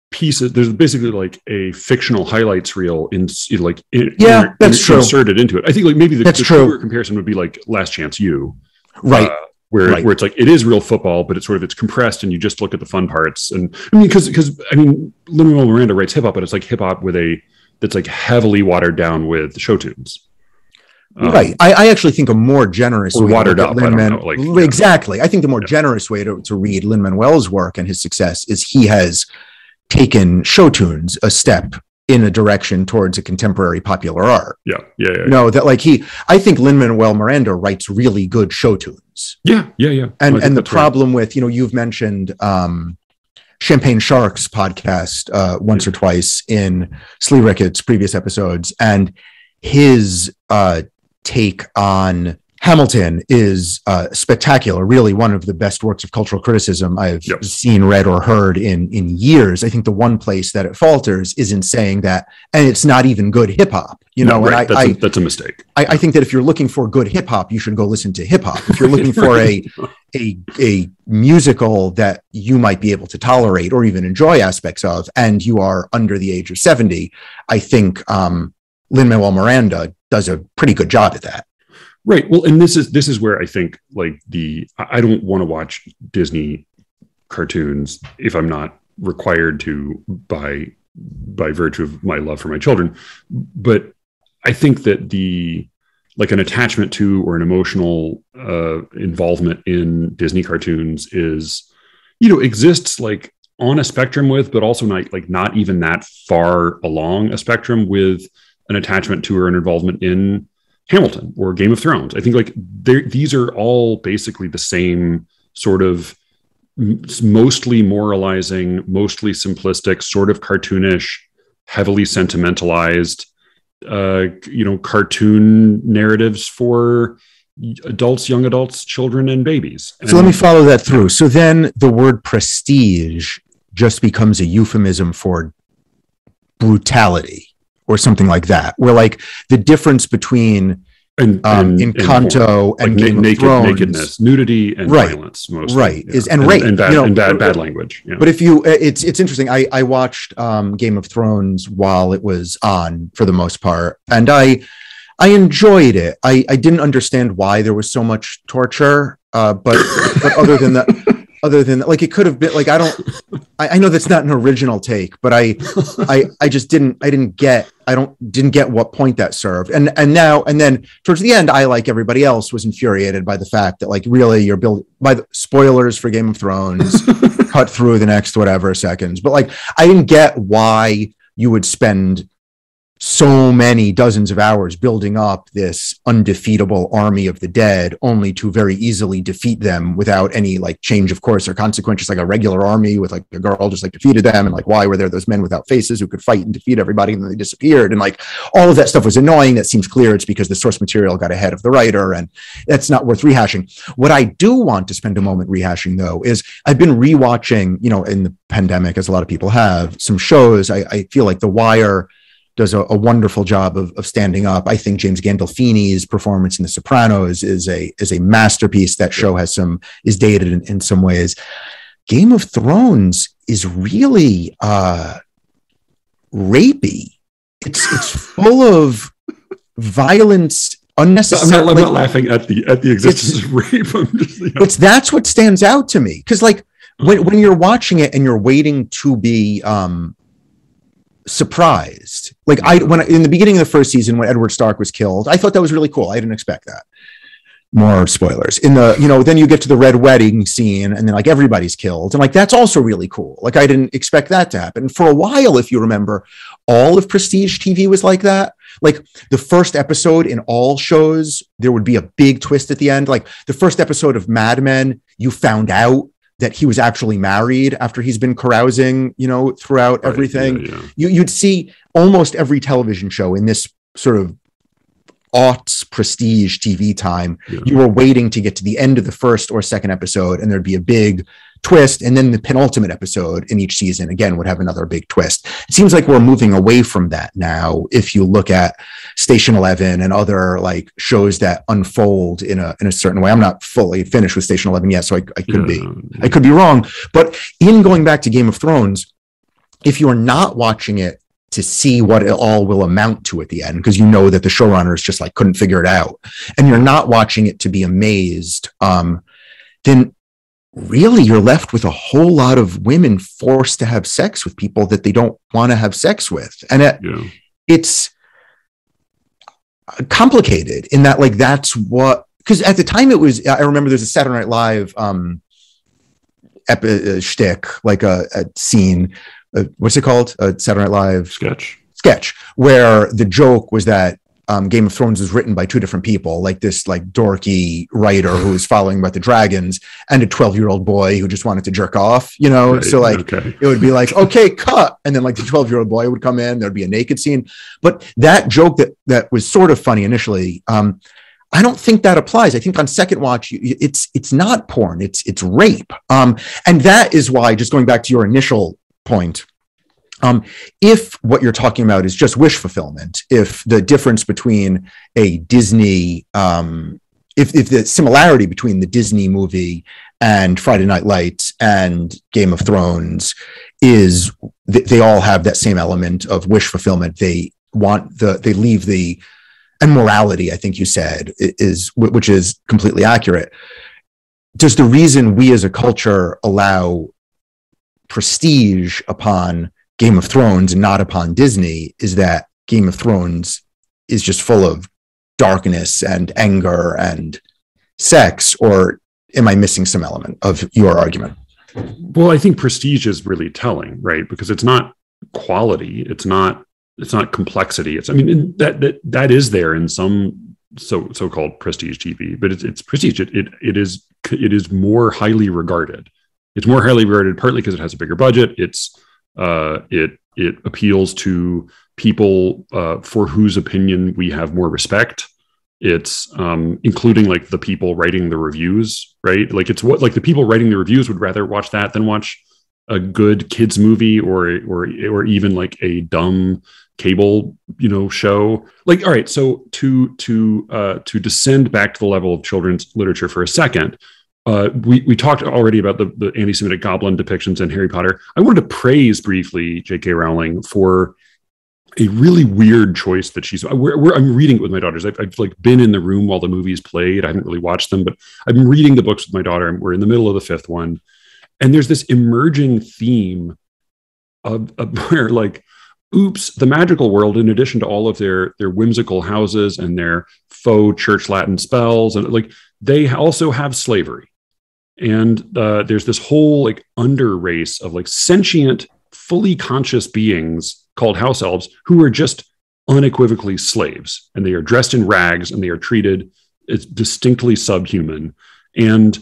pieces. There's basically like a fictional highlights reel inserted into it. I think like maybe the truer comparison would be like Last Chance U, right? Where it's like it is real football, but it's compressed, and you just look at the fun parts. And I mean, because Lin-Manuel Miranda writes hip hop, but it's like hip hop that's like heavily watered down with show tunes. Right. I actually think a more generous or way watered up. Exactly. I think the more generous way to read Lin-Manuel's work and his success is he has taken show tunes a step in a direction towards a contemporary popular art. Yeah. I think Lin-Manuel Miranda writes really good show tunes. Yeah. And the problem with, you've mentioned Champagne Shark's podcast once or twice in Slee Ricketts' previous episodes, and his take on Hamilton is spectacular, really one of the best works of cultural criticism I've seen, read, or heard in years. I think the one place that it falters is in saying that, and it's not even good hip hop, Right. That's a mistake. I think that if you're looking for good hip hop, you should go listen to hip hop. If you're looking for a musical that you might be able to tolerate or even enjoy aspects of, and you are under the age of 70, I think Lin-Manuel Miranda does a pretty good job at that. Right. Well, and this is where I think like I don't want to watch Disney cartoons if I'm not required to by virtue of my love for my children. But I think that an attachment to or an emotional involvement in Disney cartoons exists like on a spectrum with, but also not even that far along a spectrum with an attachment to or an involvement in Hamilton or Game of Thrones. I think like these are all basically the same sort of mostly moralizing, mostly simplistic, sort of cartoonish, heavily sentimentalized, cartoon narratives for adults, young adults, children, and babies. So let me follow that through. So then the word prestige just becomes a euphemism for brutality or something like that, where like the difference between Encanto and Game of Thrones, nakedness, nudity, and violence, mostly, right? Yeah. And rape, and bad language. Yeah. But if it's interesting. I watched Game of Thrones while it was on for the most part, and I enjoyed it. I didn't understand why there was so much torture, but other than that, like it could have been like I know that's not an original take, but I just didn't get what point that served. And then towards the end, I, like everybody else, was infuriated by the fact that like really you're building by the spoilers for Game of Thrones, cut through the next whatever seconds. But like I didn't get why you would spend so many dozens of hours building up this undefeatable army of the dead, only to very easily defeat them without any like change of course or consequence, just like a regular army with like a girl just like defeated them. And like, why were there those men without faces who could fight and defeat everybody, and then they disappeared? And like all of that stuff was annoying. That seems clear. It's because the source material got ahead of the writer, and that's not worth rehashing. What I do want to spend a moment rehashing though is I've been rewatching, you know, in the pandemic, as a lot of people have, some shows. I feel like The Wire does a wonderful job of standing up. I think James Gandolfini's performance in The Sopranos is a masterpiece. That show is dated in some ways. Game of Thrones is really rapey. It's full of violence, unnecessary. I'm not laughing at the existence of rape. I'm just, you know. That's what stands out to me, because like when you're watching it and you're waiting to be surprised, like when in the beginning of the first season when Edward Stark was killed, I thought that was really cool. I didn't expect that. More spoilers in the, you know, then you get to the red wedding scene and then like everybody's killed, and like that's also really cool. Like I didn't expect that to happen. For a while, if you remember, all of Prestige TV was like that. Like the first episode in all shows, there would be a big twist at the end. Like the first episode of Mad Men, you found out that he was actually married after he's been carousing, you know, throughout everything. Yeah. You'd see almost every television show in this sort of aughts prestige TV time. Yeah. You were waiting to get to the end of the first or second episode, and there'd be a big twist. And then the penultimate episode in each season, again, would have another big twist. It seems like we're moving away from that now. If you look at Station 11 and other like shows that unfold in a certain way. I'm not fully finished with Station 11 yet, so I could be wrong. But in going back to Game of Thrones, if you're not watching it to see what it all will amount to at the end, because you know that the showrunners just like couldn't figure it out, and you're not watching it to be amazed, then really you're left with a whole lot of women forced to have sex with people that they don't want to have sex with. And it's complicated in that, like, that's what, because at the time it was, I remember there's a Saturday Night Live shtick, like a scene, what's it called? A Saturday Night Live sketch, where the joke was that Game of Thrones was written by two different people, like this like dorky writer who was following about the dragons, and a 12-year-old boy who just wanted to jerk off, you know? Right, so like it would be like, okay, cut. And then like the 12-year-old boy would come in, there'd be a naked scene. But that joke that was sort of funny initially, I don't think that applies. I think on second watch, it's not porn, it's rape. And that is why, just going back to your initial point, if what you're talking about is just wish fulfillment, if the difference between a Disney, if the similarity between the Disney movie and Friday Night Lights and Game of Thrones is they all have that same element of wish fulfillment. They leave the, and morality, I think you said, which is completely accurate. Does the reason we as a culture allow prestige upon Game of Thrones and not upon Disney is that Game of Thrones is just full of darkness and anger and sex? Or am I missing some element of your argument? Well, I think prestige is really telling, right? Because it's not quality, it's not complexity. It's, I mean, that is there in some so-called prestige TV, but it's prestige. It is more highly regarded. It's more highly regarded partly because it has a bigger budget. It appeals to people for whose opinion we have more respect. It's including like the people writing the reviews, right? Like it's what, like the people writing the reviews would rather watch that than watch a good kids movie or even like a dumb cable, you know, show. Like, all right, so to descend back to the level of children's literature for a second, we talked already about the anti-Semitic goblin depictions in Harry Potter. I wanted to praise briefly J.K. Rowling for a really weird choice that I'm reading it with my daughters. I've like been in the room while the movies played. I haven't really watched them, but I've been reading the books with my daughter, and we're in the middle of the fifth one. And there's this emerging theme of where, like, oops, the magical world, in addition to all of their whimsical houses and their faux church Latin spells, and like they also have slavery. And there's this whole like under race of like sentient, fully conscious beings called house elves who are just unequivocally slaves, and they are dressed in rags, and they are treated as distinctly subhuman. And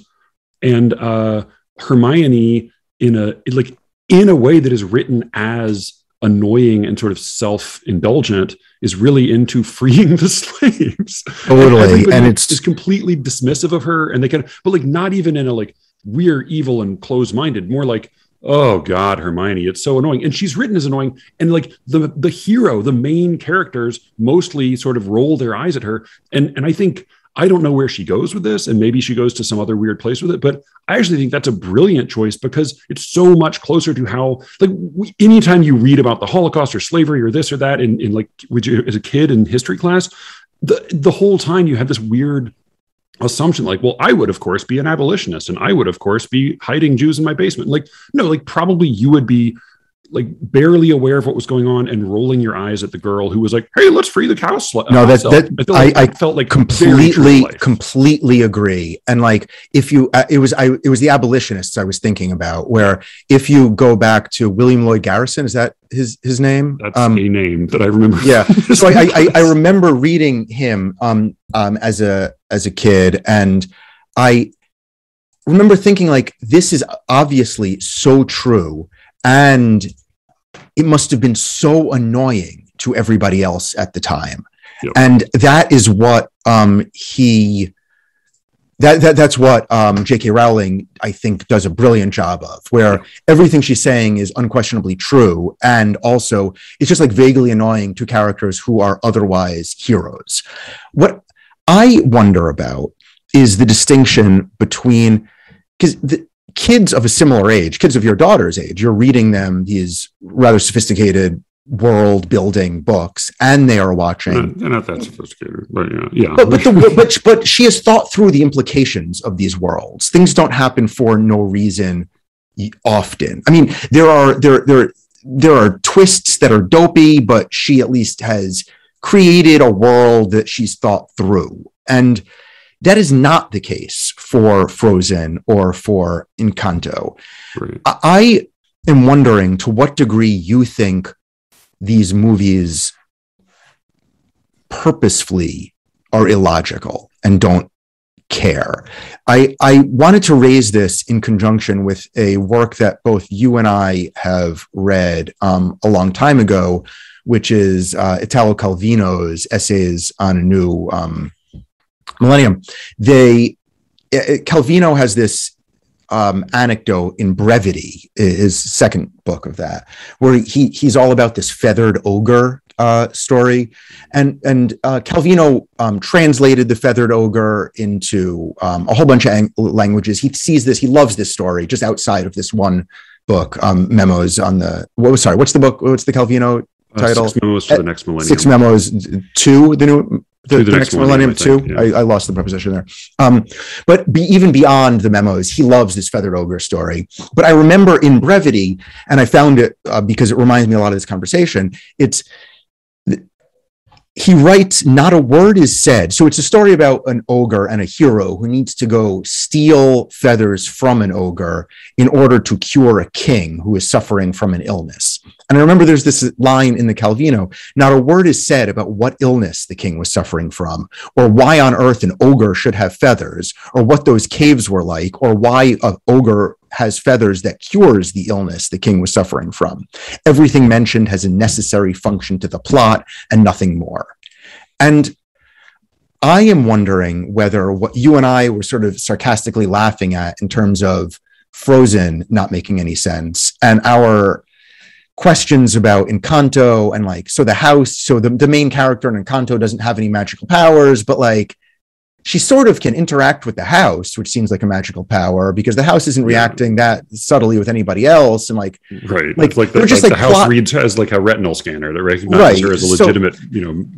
Hermione, in a way that is written as annoying and sort of self-indulgent, is really into freeing the slaves. Totally. And it's completely dismissive of her, and they can, but like not even in a like we're evil and closed-minded, more like, oh God, Hermione, it's so annoying. And she's written as annoying. And like the hero, the main characters mostly sort of roll their eyes at her. And I think, I don't know where she goes with this, and maybe she goes to some other weird place with it, but I actually think that's a brilliant choice because it's so much closer to how, like, anytime you read about the Holocaust or slavery or this or that in like, as a kid in history class, the whole time you have this weird assumption, like, well, I would of course be an abolitionist, and I would of course be hiding Jews in my basement. Like, no, like probably you would be like barely aware of what was going on and rolling your eyes at the girl who was like, "Hey, let's free the cow." No, I felt like completely agree. And like, if you, it was the abolitionists I was thinking about. Where if you go back to William Lloyd Garrison, is that his name? That's a name that I remember. Yeah. So I remember reading him as a kid, and I remember thinking like, this is obviously so true. And it must have been so annoying to everybody else at the time. Yep. And that is what that's what J.K. Rowling, I think, does a brilliant job of, where everything she's saying is unquestionably true. And also it's just like vaguely annoying to characters who are otherwise heroes. What I wonder about is the distinction between, because the kids of a similar age, kids of your daughter's age, you're reading them these rather sophisticated world building books, and they are watching. They're not that sophisticated, but yeah. But she has thought through the implications of these worlds. Things don't happen for no reason often. I mean, there are twists that are dopey, but she at least has created a world that she's thought through. And that is not the case for Frozen or for Encanto. Right. I am wondering to what degree you think these movies purposefully are illogical and don't care. I wanted to raise this in conjunction with a work that both you and I have read a long time ago, which is Italo Calvino's Essays on a New Millennium. Calvino has this anecdote in Brevity, his second book of that, where he's all about this feathered ogre story, and Calvino translated the feathered ogre into a whole bunch of languages. He sees this, he loves this story just outside of this one book, Memos on the what's the book? What's the Calvino title? 6 Memos to the Next Millennium. 6 Memos to the next millennium too. Yeah. I lost the preposition there. But even beyond the memos, he loves this feathered ogre story. But I remember in Brevity, and I found it because it reminds me a lot of this conversation, he writes, not a word is said. So it's a story about an ogre and a hero who needs to go steal feathers from an ogre in order to cure a king who is suffering from an illness. And I remember there's this line in the Calvino, not a word is said about what illness the king was suffering from, or why on earth an ogre should have feathers, or what those caves were like, or why an ogre has feathers that cures the illness the king was suffering from. Everything mentioned has a necessary function to the plot and nothing more. And I am wondering whether what you and I were sort of sarcastically laughing at in terms of Frozen not making any sense, and our questions about Encanto, and like, so the house, so the main character in Encanto doesn't have any magical powers, but like, she sort of can interact with the house, which seems like a magical power because the house isn't reacting that subtly with anybody else. And like, right. Like the house reads as like a retinal scanner that recognizes her as a legitimate,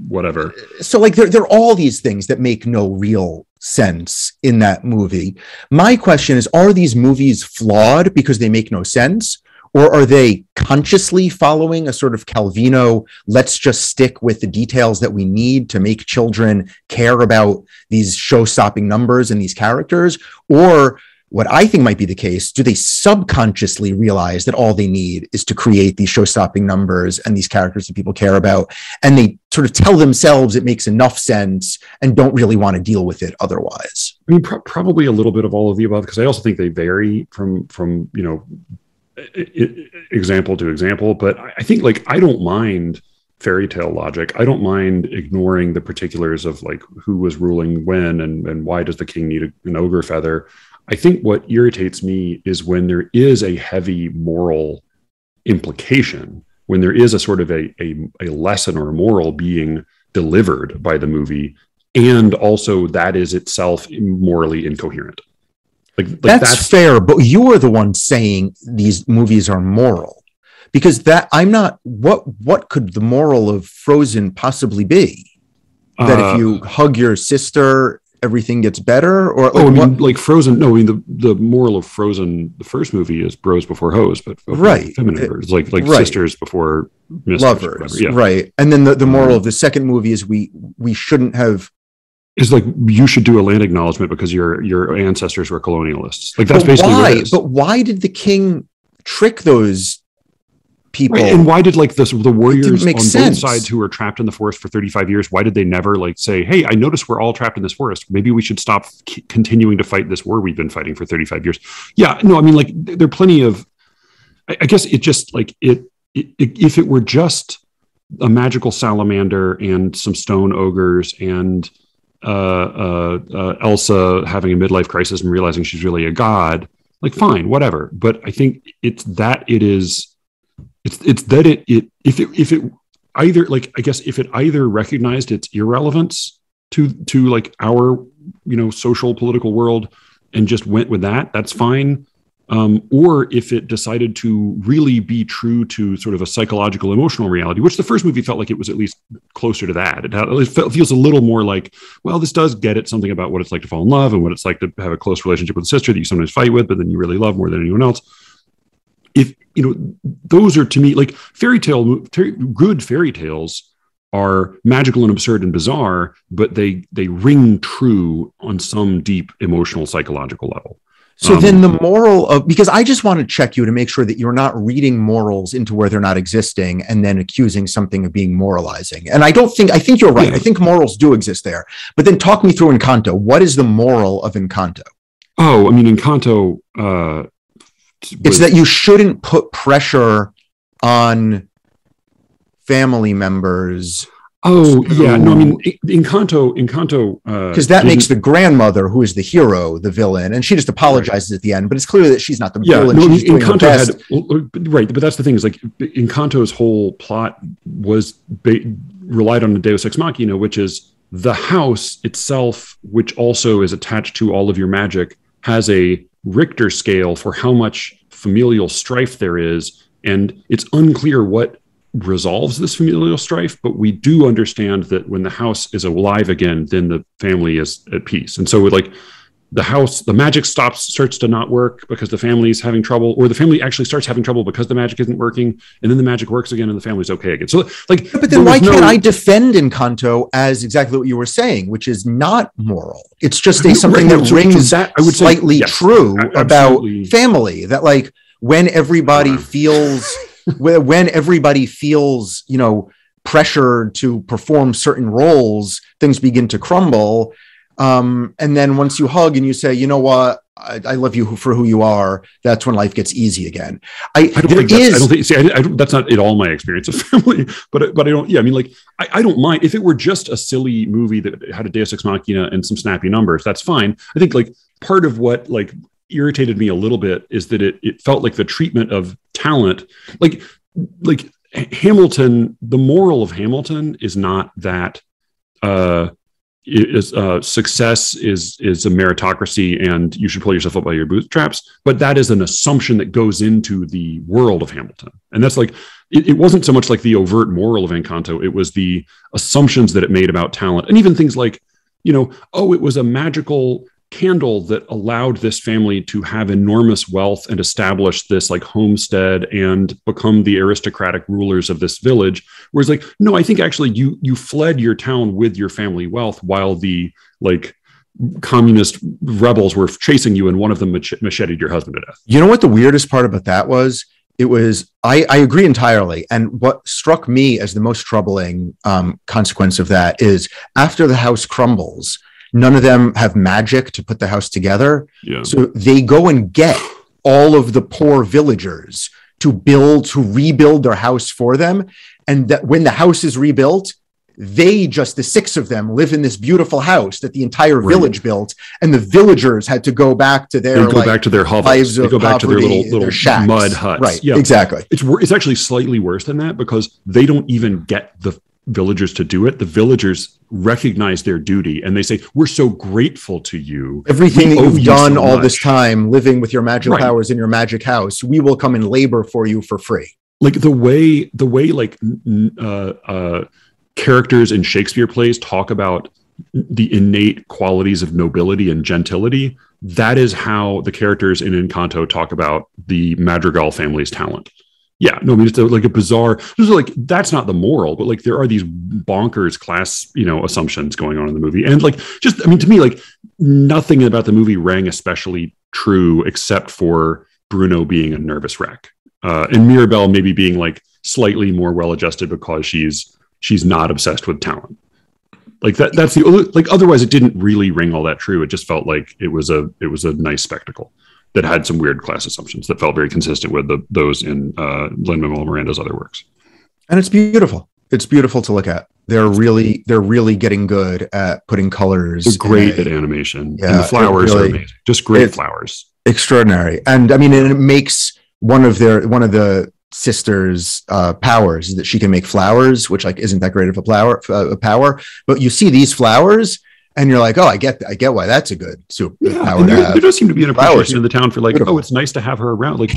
whatever. So like, there are all these things that make no real sense in that movie. My question is, are these movies flawed because they make no sense? Or are they consciously following a sort of Calvino, let's just stick with the details that we need to make children care about these show-stopping numbers and these characters? Or what I think might be the case, do they subconsciously realize that all they need is to create these show-stopping numbers and these characters that people care about, and they sort of tell themselves it makes enough sense and don't really want to deal with it otherwise? I mean, probably a little bit of all of the above, because I also think they vary from example to example. But I think, like, I don't mind fairy tale logic. I don't mind ignoring the particulars of like who was ruling when and why does the king need an ogre feather. I think what irritates me is when there is a heavy moral implication, when there is a sort of a lesson or a moral being delivered by the movie, and also that is itself morally incoherent. Like that's fair, but you are the one saying these movies are moral, because that I'm not. What could the moral of Frozen possibly be? That if you hug your sister, everything gets better? Or I mean, like Frozen. No, I mean the moral of Frozen, the first movie, is bros before hoes, but right, feminine words, like right. Sisters before lovers, yeah. Right. And then the moral of the second movie is we shouldn't have. Is like you should do a land acknowledgement because your ancestors were colonialists. Like that's basically what it is. But why did the king trick those people? Right. And why did like the warriors on both sides who were trapped in the forest for 35 years? Why did they never like say, "Hey, I noticed we're all trapped in this forest. Maybe we should stop continuing to fight this war we've been fighting for 35 years." Yeah, no, I mean, like there are plenty of. I guess it just like it if it were just a magical salamander and some stone ogres and Elsa having a midlife crisis and realizing she's really a god, like fine, whatever. But I think if it either recognized its irrelevance to like our social political world and just went with that, that's fine. Or if it decided to really be true to sort of a psychological, emotional reality, which the first movie felt like it was at least closer to that. It feels a little more like, well, this does get at something about what it's like to fall in love and what it's like to have a close relationship with a sister that you sometimes fight with, but then you really love more than anyone else. If, those are to me like good fairy tales are magical and absurd and bizarre, but they ring true on some deep emotional, psychological level. So then the moral of, because I just want to check you to make sure that you're not reading morals into where they're not existing and then accusing something of being moralizing. And I think you're right. Yeah. I think morals do exist there. But then talk me through Encanto. What is the moral of Encanto? Oh, I mean, Encanto. It's that you shouldn't put pressure on family members. Oh, yeah. No, I mean, Encanto, because that makes the grandmother, who is the hero, the villain, and she just apologizes at the end, but it's clear that she's not the villain. No, Encanto right, but that's the thing is like Encanto's whole plot was relied on the Deus Ex Machina, which is the house itself, which also is attached to all of your magic, has a Richter scale for how much familial strife there is, and it's unclear what resolves this familial strife, but we do understand that when the house is alive again, then the family is at peace. And so like the magic starts to not work because the family is having trouble, or the family actually starts having trouble because the magic isn't working, and then the magic works again and the family's okay again. So like, but then why can't I defend Encanto as exactly what you were saying, which is not moral? It's just something that rings slightly true about family, that like when everybody feels pressure to perform certain roles, things begin to crumble. And then once you hug and you say, you know what, I love you for who you are, that's when life gets easy again. That's not at all my experience of family, but I don't, yeah, I mean, like, I don't mind if it were just a silly movie that had a Deus Ex Machina and some snappy numbers, that's fine. I think like part of what like irritated me a little bit is that it felt like the treatment of talent, like Hamilton, the moral of Hamilton is not that success is a meritocracy and you should pull yourself up by your bootstraps, but that is an assumption that goes into the world of Hamilton. And that's like, it wasn't so much like the overt moral of Encanto, it was the assumptions that it made about talent. And even things like, it was a magical candle that allowed this family to have enormous wealth and establish this like homestead and become the aristocratic rulers of this village. Whereas like, no, I think actually you fled your town with your family wealth while the like communist rebels were chasing you and one of them macheted your husband to death. You know what the weirdest part about that was? It was, I agree entirely. And what struck me as the most troubling consequence of that is after the house crumbles, none of them have magic to put the house together. Yeah. So they go and get all of the poor villagers to rebuild their house for them. And that when the house is rebuilt, the 6 of them live in this beautiful house that the entire village built, and the villagers had to go back to their back to their hovels. They go back to their little shacks. Mud huts. Right. Yeah. Exactly. It's actually slightly worse than that because they don't even get the villagers to do it. The villagers recognize their duty and they say, "We're so grateful to you. Everything that you've done all this time, living with your magic powers in your magic house, we will come and labor for you for free." Like the way characters in Shakespeare plays talk about the innate qualities of nobility and gentility. That is how the characters in Encanto talk about the Madrigal family's talent. Yeah, no, I mean, it's like a bizarre, that's not the moral, but like there are these bonkers class, assumptions going on in the movie. And to me, like nothing about the movie rang especially true except for Bruno being a nervous wreck. And Mirabel maybe being like slightly more well-adjusted because she's not obsessed with talent. Like that's otherwise it didn't really ring all that true. It just felt like it was a nice spectacle that had some weird class assumptions that felt very consistent with those in Lin-Manuel Miranda's other works. And it's beautiful. It's beautiful to look at. They're really getting good at putting colors. They're great at animation. Yeah, and the flowers are amazing. Just great flowers. Extraordinary. And I mean, and it makes one of the sister's powers is that she can make flowers, which like isn't that great of a power. But you see these flowers and you're like, oh, I get why that's a good superpower. There does seem to be an appreciation in the town for like, beautiful. Oh, it's nice to have her around. Like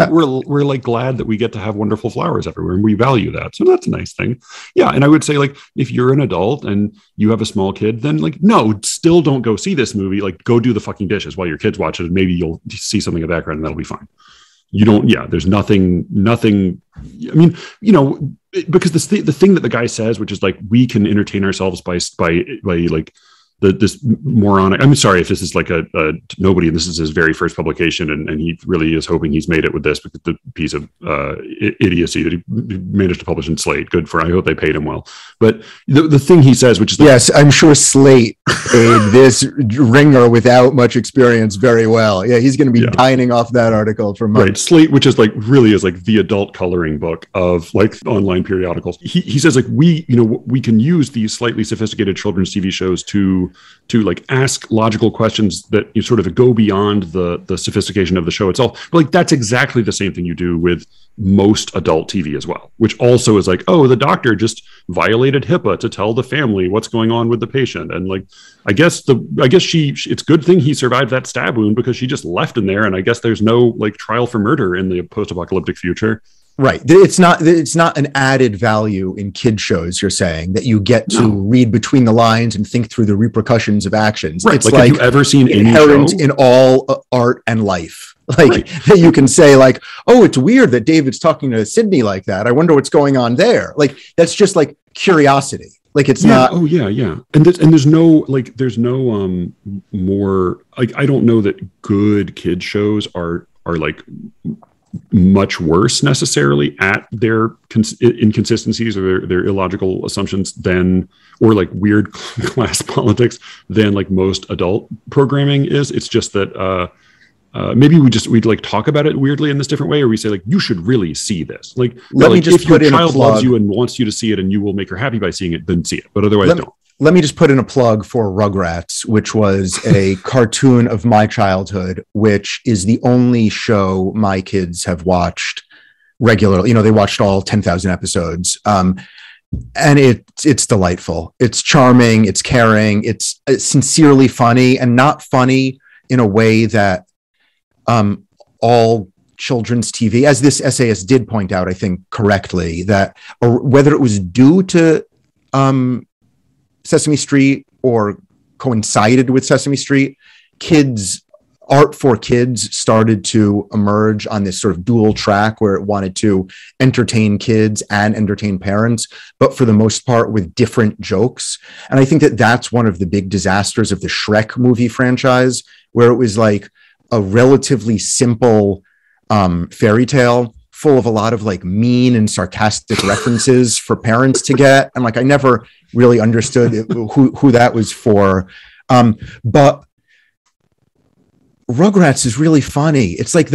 we're like glad that we get to have wonderful flowers everywhere, and we value that. So that's a nice thing. Yeah, and I would say like if you're an adult and you have a small kid, then like no, still don't go see this movie. Like go do the fucking dishes while your kids watch it, and maybe you'll see something in the background, and that'll be fine. There's nothing. I mean, because the thing that the guy says, which is like, we can entertain ourselves by like this moronic. I'm sorry if this is like a nobody, and this is his very first publication, and he really is hoping he's made it with this, because the piece of idiocy that he managed to publish in Slate. Good for him. I hope they paid him well. But the thing he says, which is yes, I'm sure Slate paid this ringer without much experience very well. Yeah, he's going to be dining off that article for months. Right, Slate, which is like really is like the adult coloring book of like online periodicals. He says like we can use these slightly sophisticated children's TV shows to like ask logical questions that you sort of go beyond the sophistication of the show itself. But like that's exactly the same thing you do with most adult TV as well, which also is like, oh, the doctor just violated HIPAA to tell the family what's going on with the patient, and like I guess it's good thing he survived that stab wound because she just left him there, and I guess there's no like trial for murder in the post-apocalyptic future. Right. It's not an added value in kid shows, you're saying, that you get to read between the lines and think through the repercussions of actions. Right. It's like have you ever seen inherent in all art and life. Like that you can say like, oh, it's weird that David's talking to Sydney like that. I wonder what's going on there. Like that's just like curiosity. Like it's not. Oh yeah. And there's no more like, I don't know that good kid shows are like much worse necessarily at their inconsistencies or their illogical assumptions than, or like weird class politics than like most adult programming is. It's just that maybe we'd like talk about it weirdly in this different way, or we say like, you should really see this. Like, if your child loves you and wants you to see it and you will make her happy by seeing it, then see it. But otherwise don't. Let me just put in a plug for Rugrats, which was a cartoon of my childhood, which is the only show my kids have watched regularly. They watched all 10,000 episodes. And it's delightful. It's charming. It's caring. It's sincerely funny, and not funny in a way that all children's TV, as this essayist did point out, I think correctly, that or whether it was due to Sesame Street or coincided with Sesame Street, kids art for kids started to emerge on this sort of dual track where it wanted to entertain kids and entertain parents, but for the most part with different jokes. And I think that that's one of the big disasters of the Shrek movie franchise, where it was like a relatively simple fairy tale full of a lot of like mean and sarcastic references for parents to get. And like, I never really understood who that was for. But Rugrats is really funny. It's like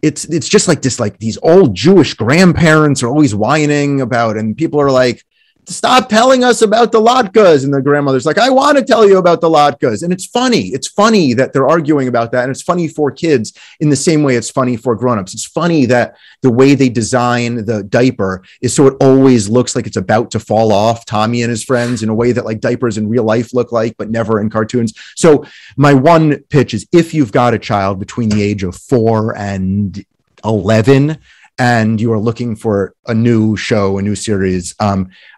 it's just like this, like these old Jewish grandparents are always whining about, and people are like, stop telling us about the latkes. And the grandmother's like, I want to tell you about the latkes. And it's funny. It's funny that they're arguing about that. And it's funny for kids in the same way it's funny for grownups. It's funny that the way they design the diaper is so it always looks like it's about to fall off Tommy and his friends in a way that like diapers in real life look like, but never in cartoons. So my one pitch is, if you've got a child between the age of 4 and 11, and you are looking for a new show, a new series,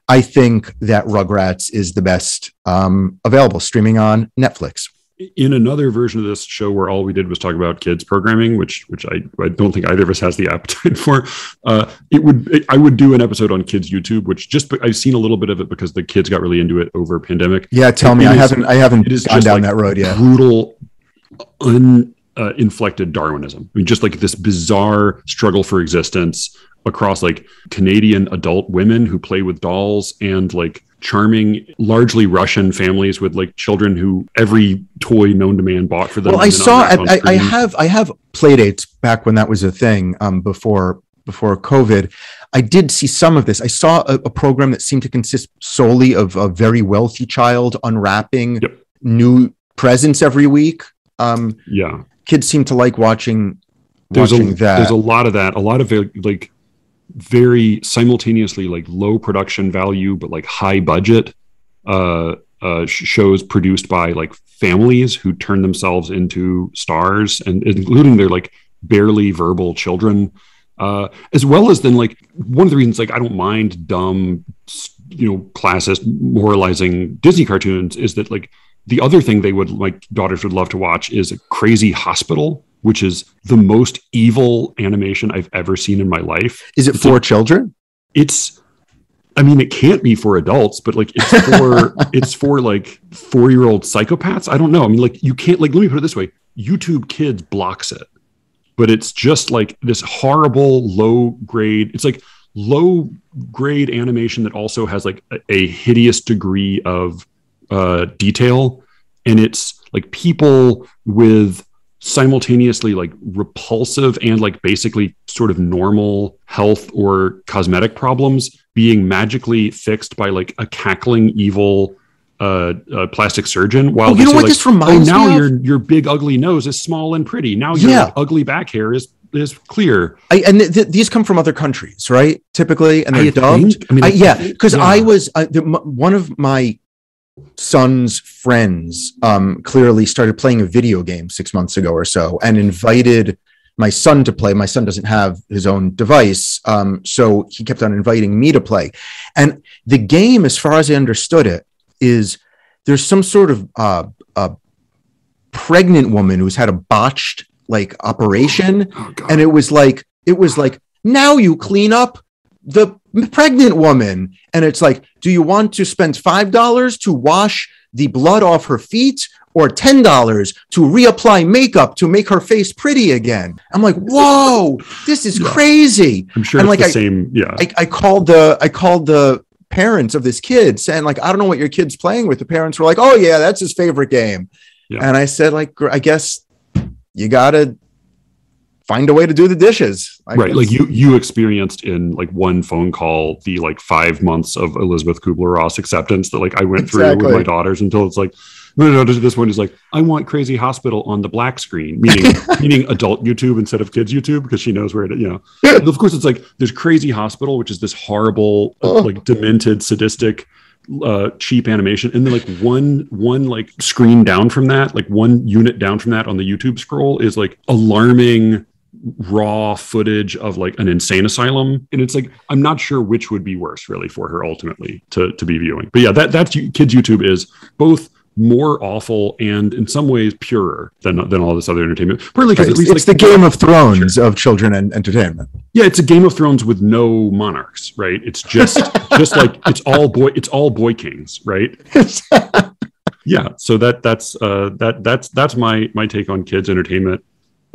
I think that Rugrats is the best available, streaming on Netflix. In another version of this show where all we did was talk about kids programming, which I don't think either of us has the appetite for, I would do an episode on kids YouTube, which I've seen a little bit of it because the kids got really into it over pandemic. Yeah, tell me, I haven't gone down that road yet. Brutal, inflected Darwinism. I mean, just like this bizarre struggle for existence across like Canadian adult women who play with dolls and like charming, largely Russian families with like children who every toy known to man bought for them. Well, I have playdates back when that was a thing, before COVID. I did see some of this. I saw a program that seemed to consist solely of a very wealthy child unwrapping new presents every week. Kids seem to like watching that. There's a lot of that. A lot of like very simultaneously like low production value, but like high budget shows produced by like families who turn themselves into stars, and including their like barely verbal children, as well as then like one of the reasons like I don't mind dumb, classist moralizing Disney cartoons is that like the other thing my daughters would love to watch is Crazy Hospital, which is the most evil animation I've ever seen in my life. Is it for children? It can't be for adults, but like it's for like 4-year-old psychopaths. I don't know. I mean, like you can't, like, let me put it this way. YouTube Kids blocks it, but it's just like this horrible low grade. It's like low grade animation that also has like a hideous degree of detail. And it's like people with simultaneously like repulsive and like basically sort of normal health or cosmetic problems being magically fixed by like a cackling evil plastic surgeon, while you know what, like, this reminds me of? Your big ugly nose is small and pretty. Now your ugly back hair is clear. These come from other countries, right? Typically, and they're dubbed. I was one of my son's friends clearly started playing a video game 6 months ago or so and invited my son to play. My son doesn't have his own device, so he kept on inviting me to play. And the game, as far as I understood it, is there's some sort of a pregnant woman who's had a botched like operation, and it was like now you clean up the pregnant woman, and it's like, do you want to spend $5 to wash the blood off her feet, or $10 to reapply makeup to make her face pretty again? I'm like, whoa, this is crazy. I'm sure and it's like the same. Yeah, I called the parents of this kid saying like, I don't know what your kid's playing with. The parents were like, oh yeah, that's his favorite game. And I said, like, I guess you gotta find a way to do the dishes. Right. Like you experienced in like one phone call, the like 5 months of Elizabeth Kubler-Ross acceptance that like I went through with my daughters, until it's like, no, this one is like, I want Crazy Hospital on the black screen, meaning adult YouTube instead of kids YouTube, because she knows where to, Of course, it's like there's Crazy Hospital, which is this horrible, like demented, sadistic, cheap animation, and then like one like screen down from that, like one unit down from that on the YouTube scroll is like alarming raw footage of like an insane asylum. And it's like, I'm not sure which would be worse really for her ultimately to be viewing. But yeah, that's kids YouTube is both more awful and in some ways purer than all this other entertainment. Partly because at least it's the Game of Thrones of children and entertainment. Yeah, it's a Game of Thrones with no monarchs, right? It's just like it's all boy kings, right? Yeah, so that's my take on kids entertainment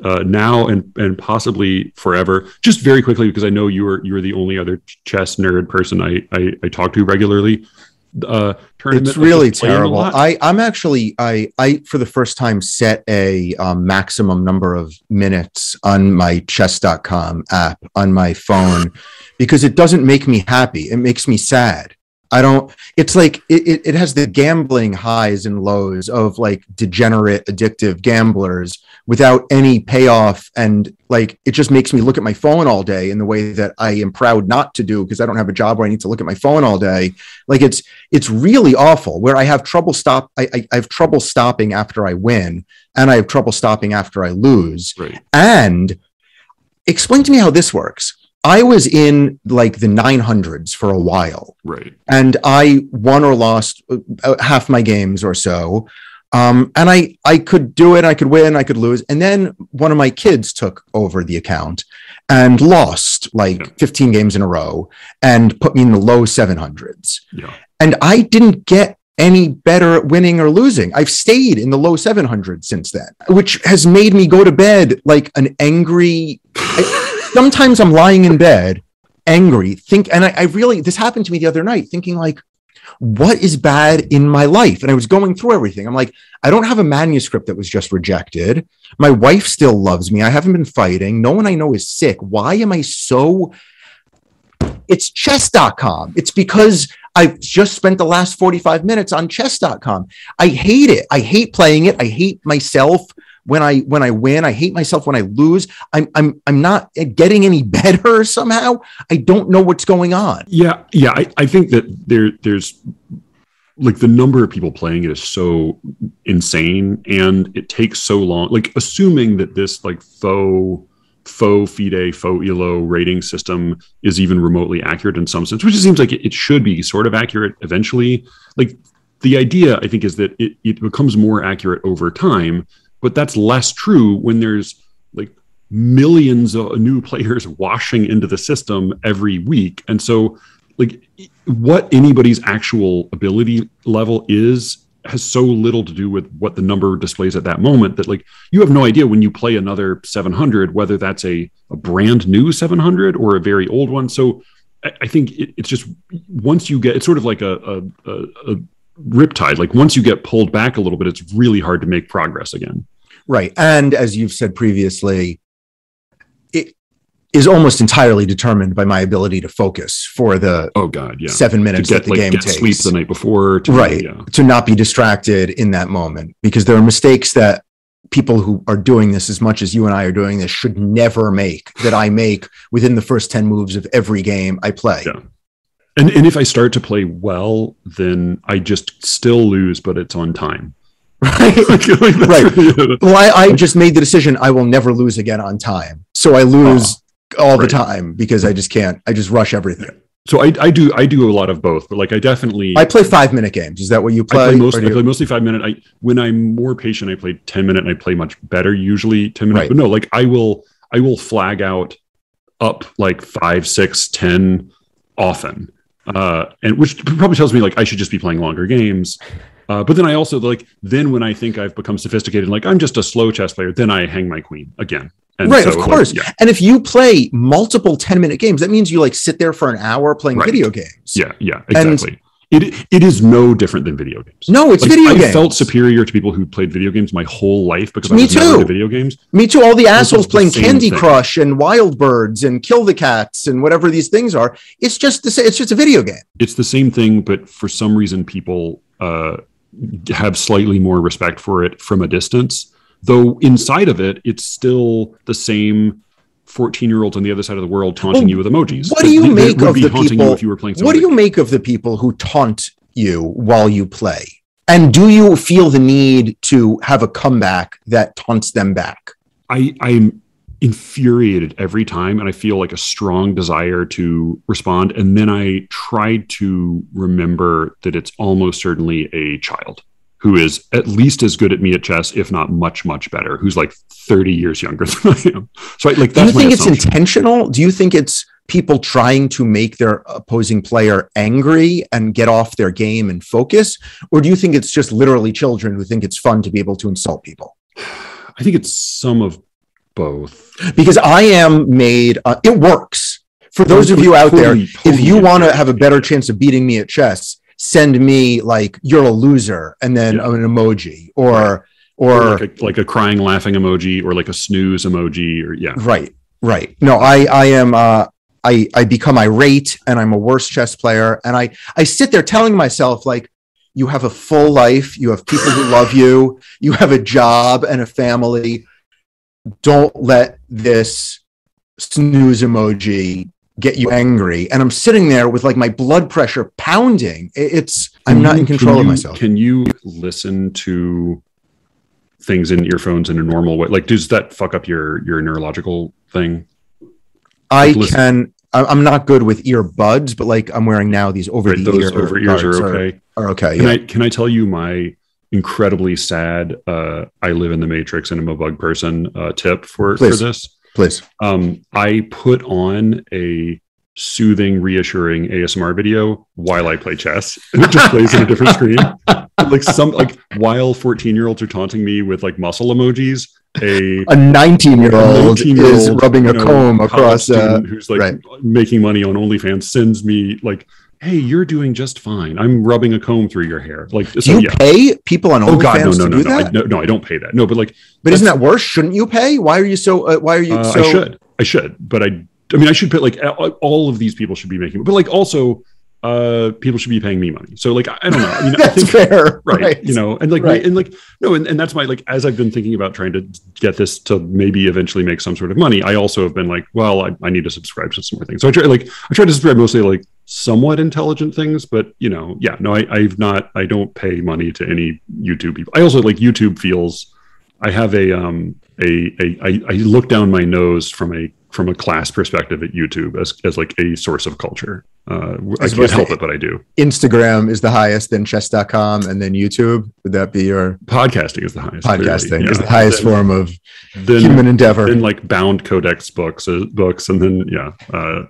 now and possibly forever. Just very quickly, because I know you were the only other chess nerd person I talk to regularly. It's really terrible. I'm actually for the first time set a maximum number of minutes on my chess.com app on my phone because it doesn't make me happy. It makes me sad. It's like it has the gambling highs and lows of like degenerate, addictive gamblers without any payoff. And like, it just makes me look at my phone all day in the way that I am proud not to do because I don't have a job where I need to look at my phone all day. Like it's really awful where I have trouble I have trouble stopping after I win and I have trouble stopping after I lose. Right. And explain to me how this works. I was in like the 900s for a while. Right. And I won or lost half my games or so. And I could do it. I could win. I could lose. And then one of my kids took over the account and lost like 15 games in a row and put me in the low 700s. Yeah. And I didn't get any better at winning or losing. I've stayed in the low 700s since then, which has made me go to bed like an angry... Sometimes I'm lying in bed, angry, and I really, this happened to me the other night, thinking like, what is bad in my life? And I was going through everything. I'm like, I don't have a manuscript that was just rejected. My wife still loves me. I haven't been fighting. No one I know is sick. Why am I so... It's chess.com. It's because I've just spent the last 45 minutes on chess.com. I hate it. I hate playing it. I hate myself when I win. I hate myself when I lose. I'm not getting any better somehow. I don't know what's going on. Yeah. I think that there's like the number of people playing it is so insane, and it takes so long. Like assuming that this like faux FIDE, faux ELO rating system is even remotely accurate in some sense, which it seems like it should be sort of accurate eventually. Like the idea, I think, is that it becomes more accurate over time. But that's less true when there's like millions of new players washing into the system every week. And so like what anybody's actual ability level has so little to do with what the number displays at that moment that like you have no idea when you play another 700, whether that's a brand new 700 or a very old one. So I think it's just once you get, it's sort of like a riptide. Like once you get pulled back a little bit, it's really hard to make progress again. Right. And as you've said previously, it is almost entirely determined by my ability to focus for the 7 minutes that the game takes. Sleep the night before. To not be distracted in that moment, because there are mistakes that people who are doing this as much as you and I are doing this should never make, that I make within the first 10 moves of every game I play. Yeah. And if I start to play well, then I just still lose, but it's on time. Right. Right. Well, I just made the decision I will never lose again on time. So I lose all the time because I just can't. I just rush everything. So I do a lot of both, but like I play 5-minute games. Is that what you play? I play mostly 5 minute. When I'm more patient, I play 10 minute and I play much better, usually 10 minutes. Right. But no, like I will flag out up like 5, 6, 10 often. And which probably tells me like I should just be playing longer games. But then I also then when I think I've become sophisticated, like I'm just a slow chess player, then I hang my queen again. And right, so, of course. Like, And if you play multiple 10-minute games, that means you like sit there for an hour playing video games. Yeah, exactly. It is no different than video games. No, it's video games. I felt superior to people who played video games my whole life because I was never into video games. Me too. All the assholes playing Candy Crush and Wild Birds and Kill the Cats and whatever these things are. It's just it's just a video game. It's the same thing, but for some reason people have slightly more respect for it from a distance. Though inside of it, it's still the same 14-year-olds on the other side of the world taunting you with emojis. What do you make of the people? If you were playing what do you make of the people who taunt you while you play? And do you feel the need to have a comeback that taunts them back? I'm infuriated every time, and I feel like a strong desire to respond. And then I try to remember that it's almost certainly a child. who is at least as good at me at chess, if not much, much better, who's like 30 years younger than I am. So like, do you that's my think it's assumption. intentional? Do you think it's people trying to make their opposing player angry and get off their game and focus? Or do you think it's just literally children who think it's fun to be able to insult people? I think it's some of both. Because I am made, it works. For those of you out there, if you want to have a better chance of beating me at chess, send me like, you're a loser, and then an emoji, or like a crying, laughing emoji, or like a snooze emoji, or Right. No, I am, I become irate, and I'm a worse chess player. And I sit there telling myself, like, you have a full life. You have people who love you. You have a job and a family. Don't let this snooze emoji get you angry. And I'm sitting there with like my blood pressure pounding. I'm not in control of myself. Can you listen to things in earphones in a normal way? Like, does that fuck up your neurological thing? I can. I'm not good with earbuds, but like I'm wearing now these over the ear. Over ears are okay. Are okay. Can I tell you my incredibly sad I live in the Matrix and I'm a bug person tip for this? Please. I put on a soothing, reassuring ASMR video while I play chess, and it just plays on a different screen. Like while 14-year-olds are taunting me with like muscle emojis, a 19-year-old is rubbing a comb across who's like making money on OnlyFans sends me like, hey, you're doing just fine. I'm rubbing a comb through your hair. Like, do you pay people on OnlyFans to do that? No, I don't pay that. No, but isn't that worse? Shouldn't you pay? Why are you so? I should, but I mean, I should put like all of these people should be making, but like also people should be paying me money. So like, I don't know. I mean, that's I think, fair, right? You know, and like, and that's my like, as I've been thinking about trying to get this to maybe eventually make some sort of money, I also have been like, well, I need to subscribe to some more things. So I try to subscribe mostly like somewhat intelligent things, but you know, I don't pay money to any YouTube people. I also like YouTube feels. I have I look down my nose from a class perspective at YouTube as like a source of culture. I can't help it, but I do. Instagram is the highest, then chess.com, and then YouTube. Would that be your podcasting is the highest? Podcasting is the highest form of human endeavor. Then like bound codex books, and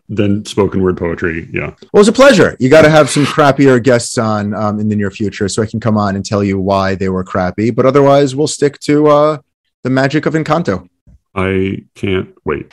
then spoken word poetry. Yeah. Well, it was a pleasure. You got to have some crappier guests on in the near future, so I can come on and tell you why they were crappy. But otherwise, we'll stick to the magic of Encanto. I can't wait.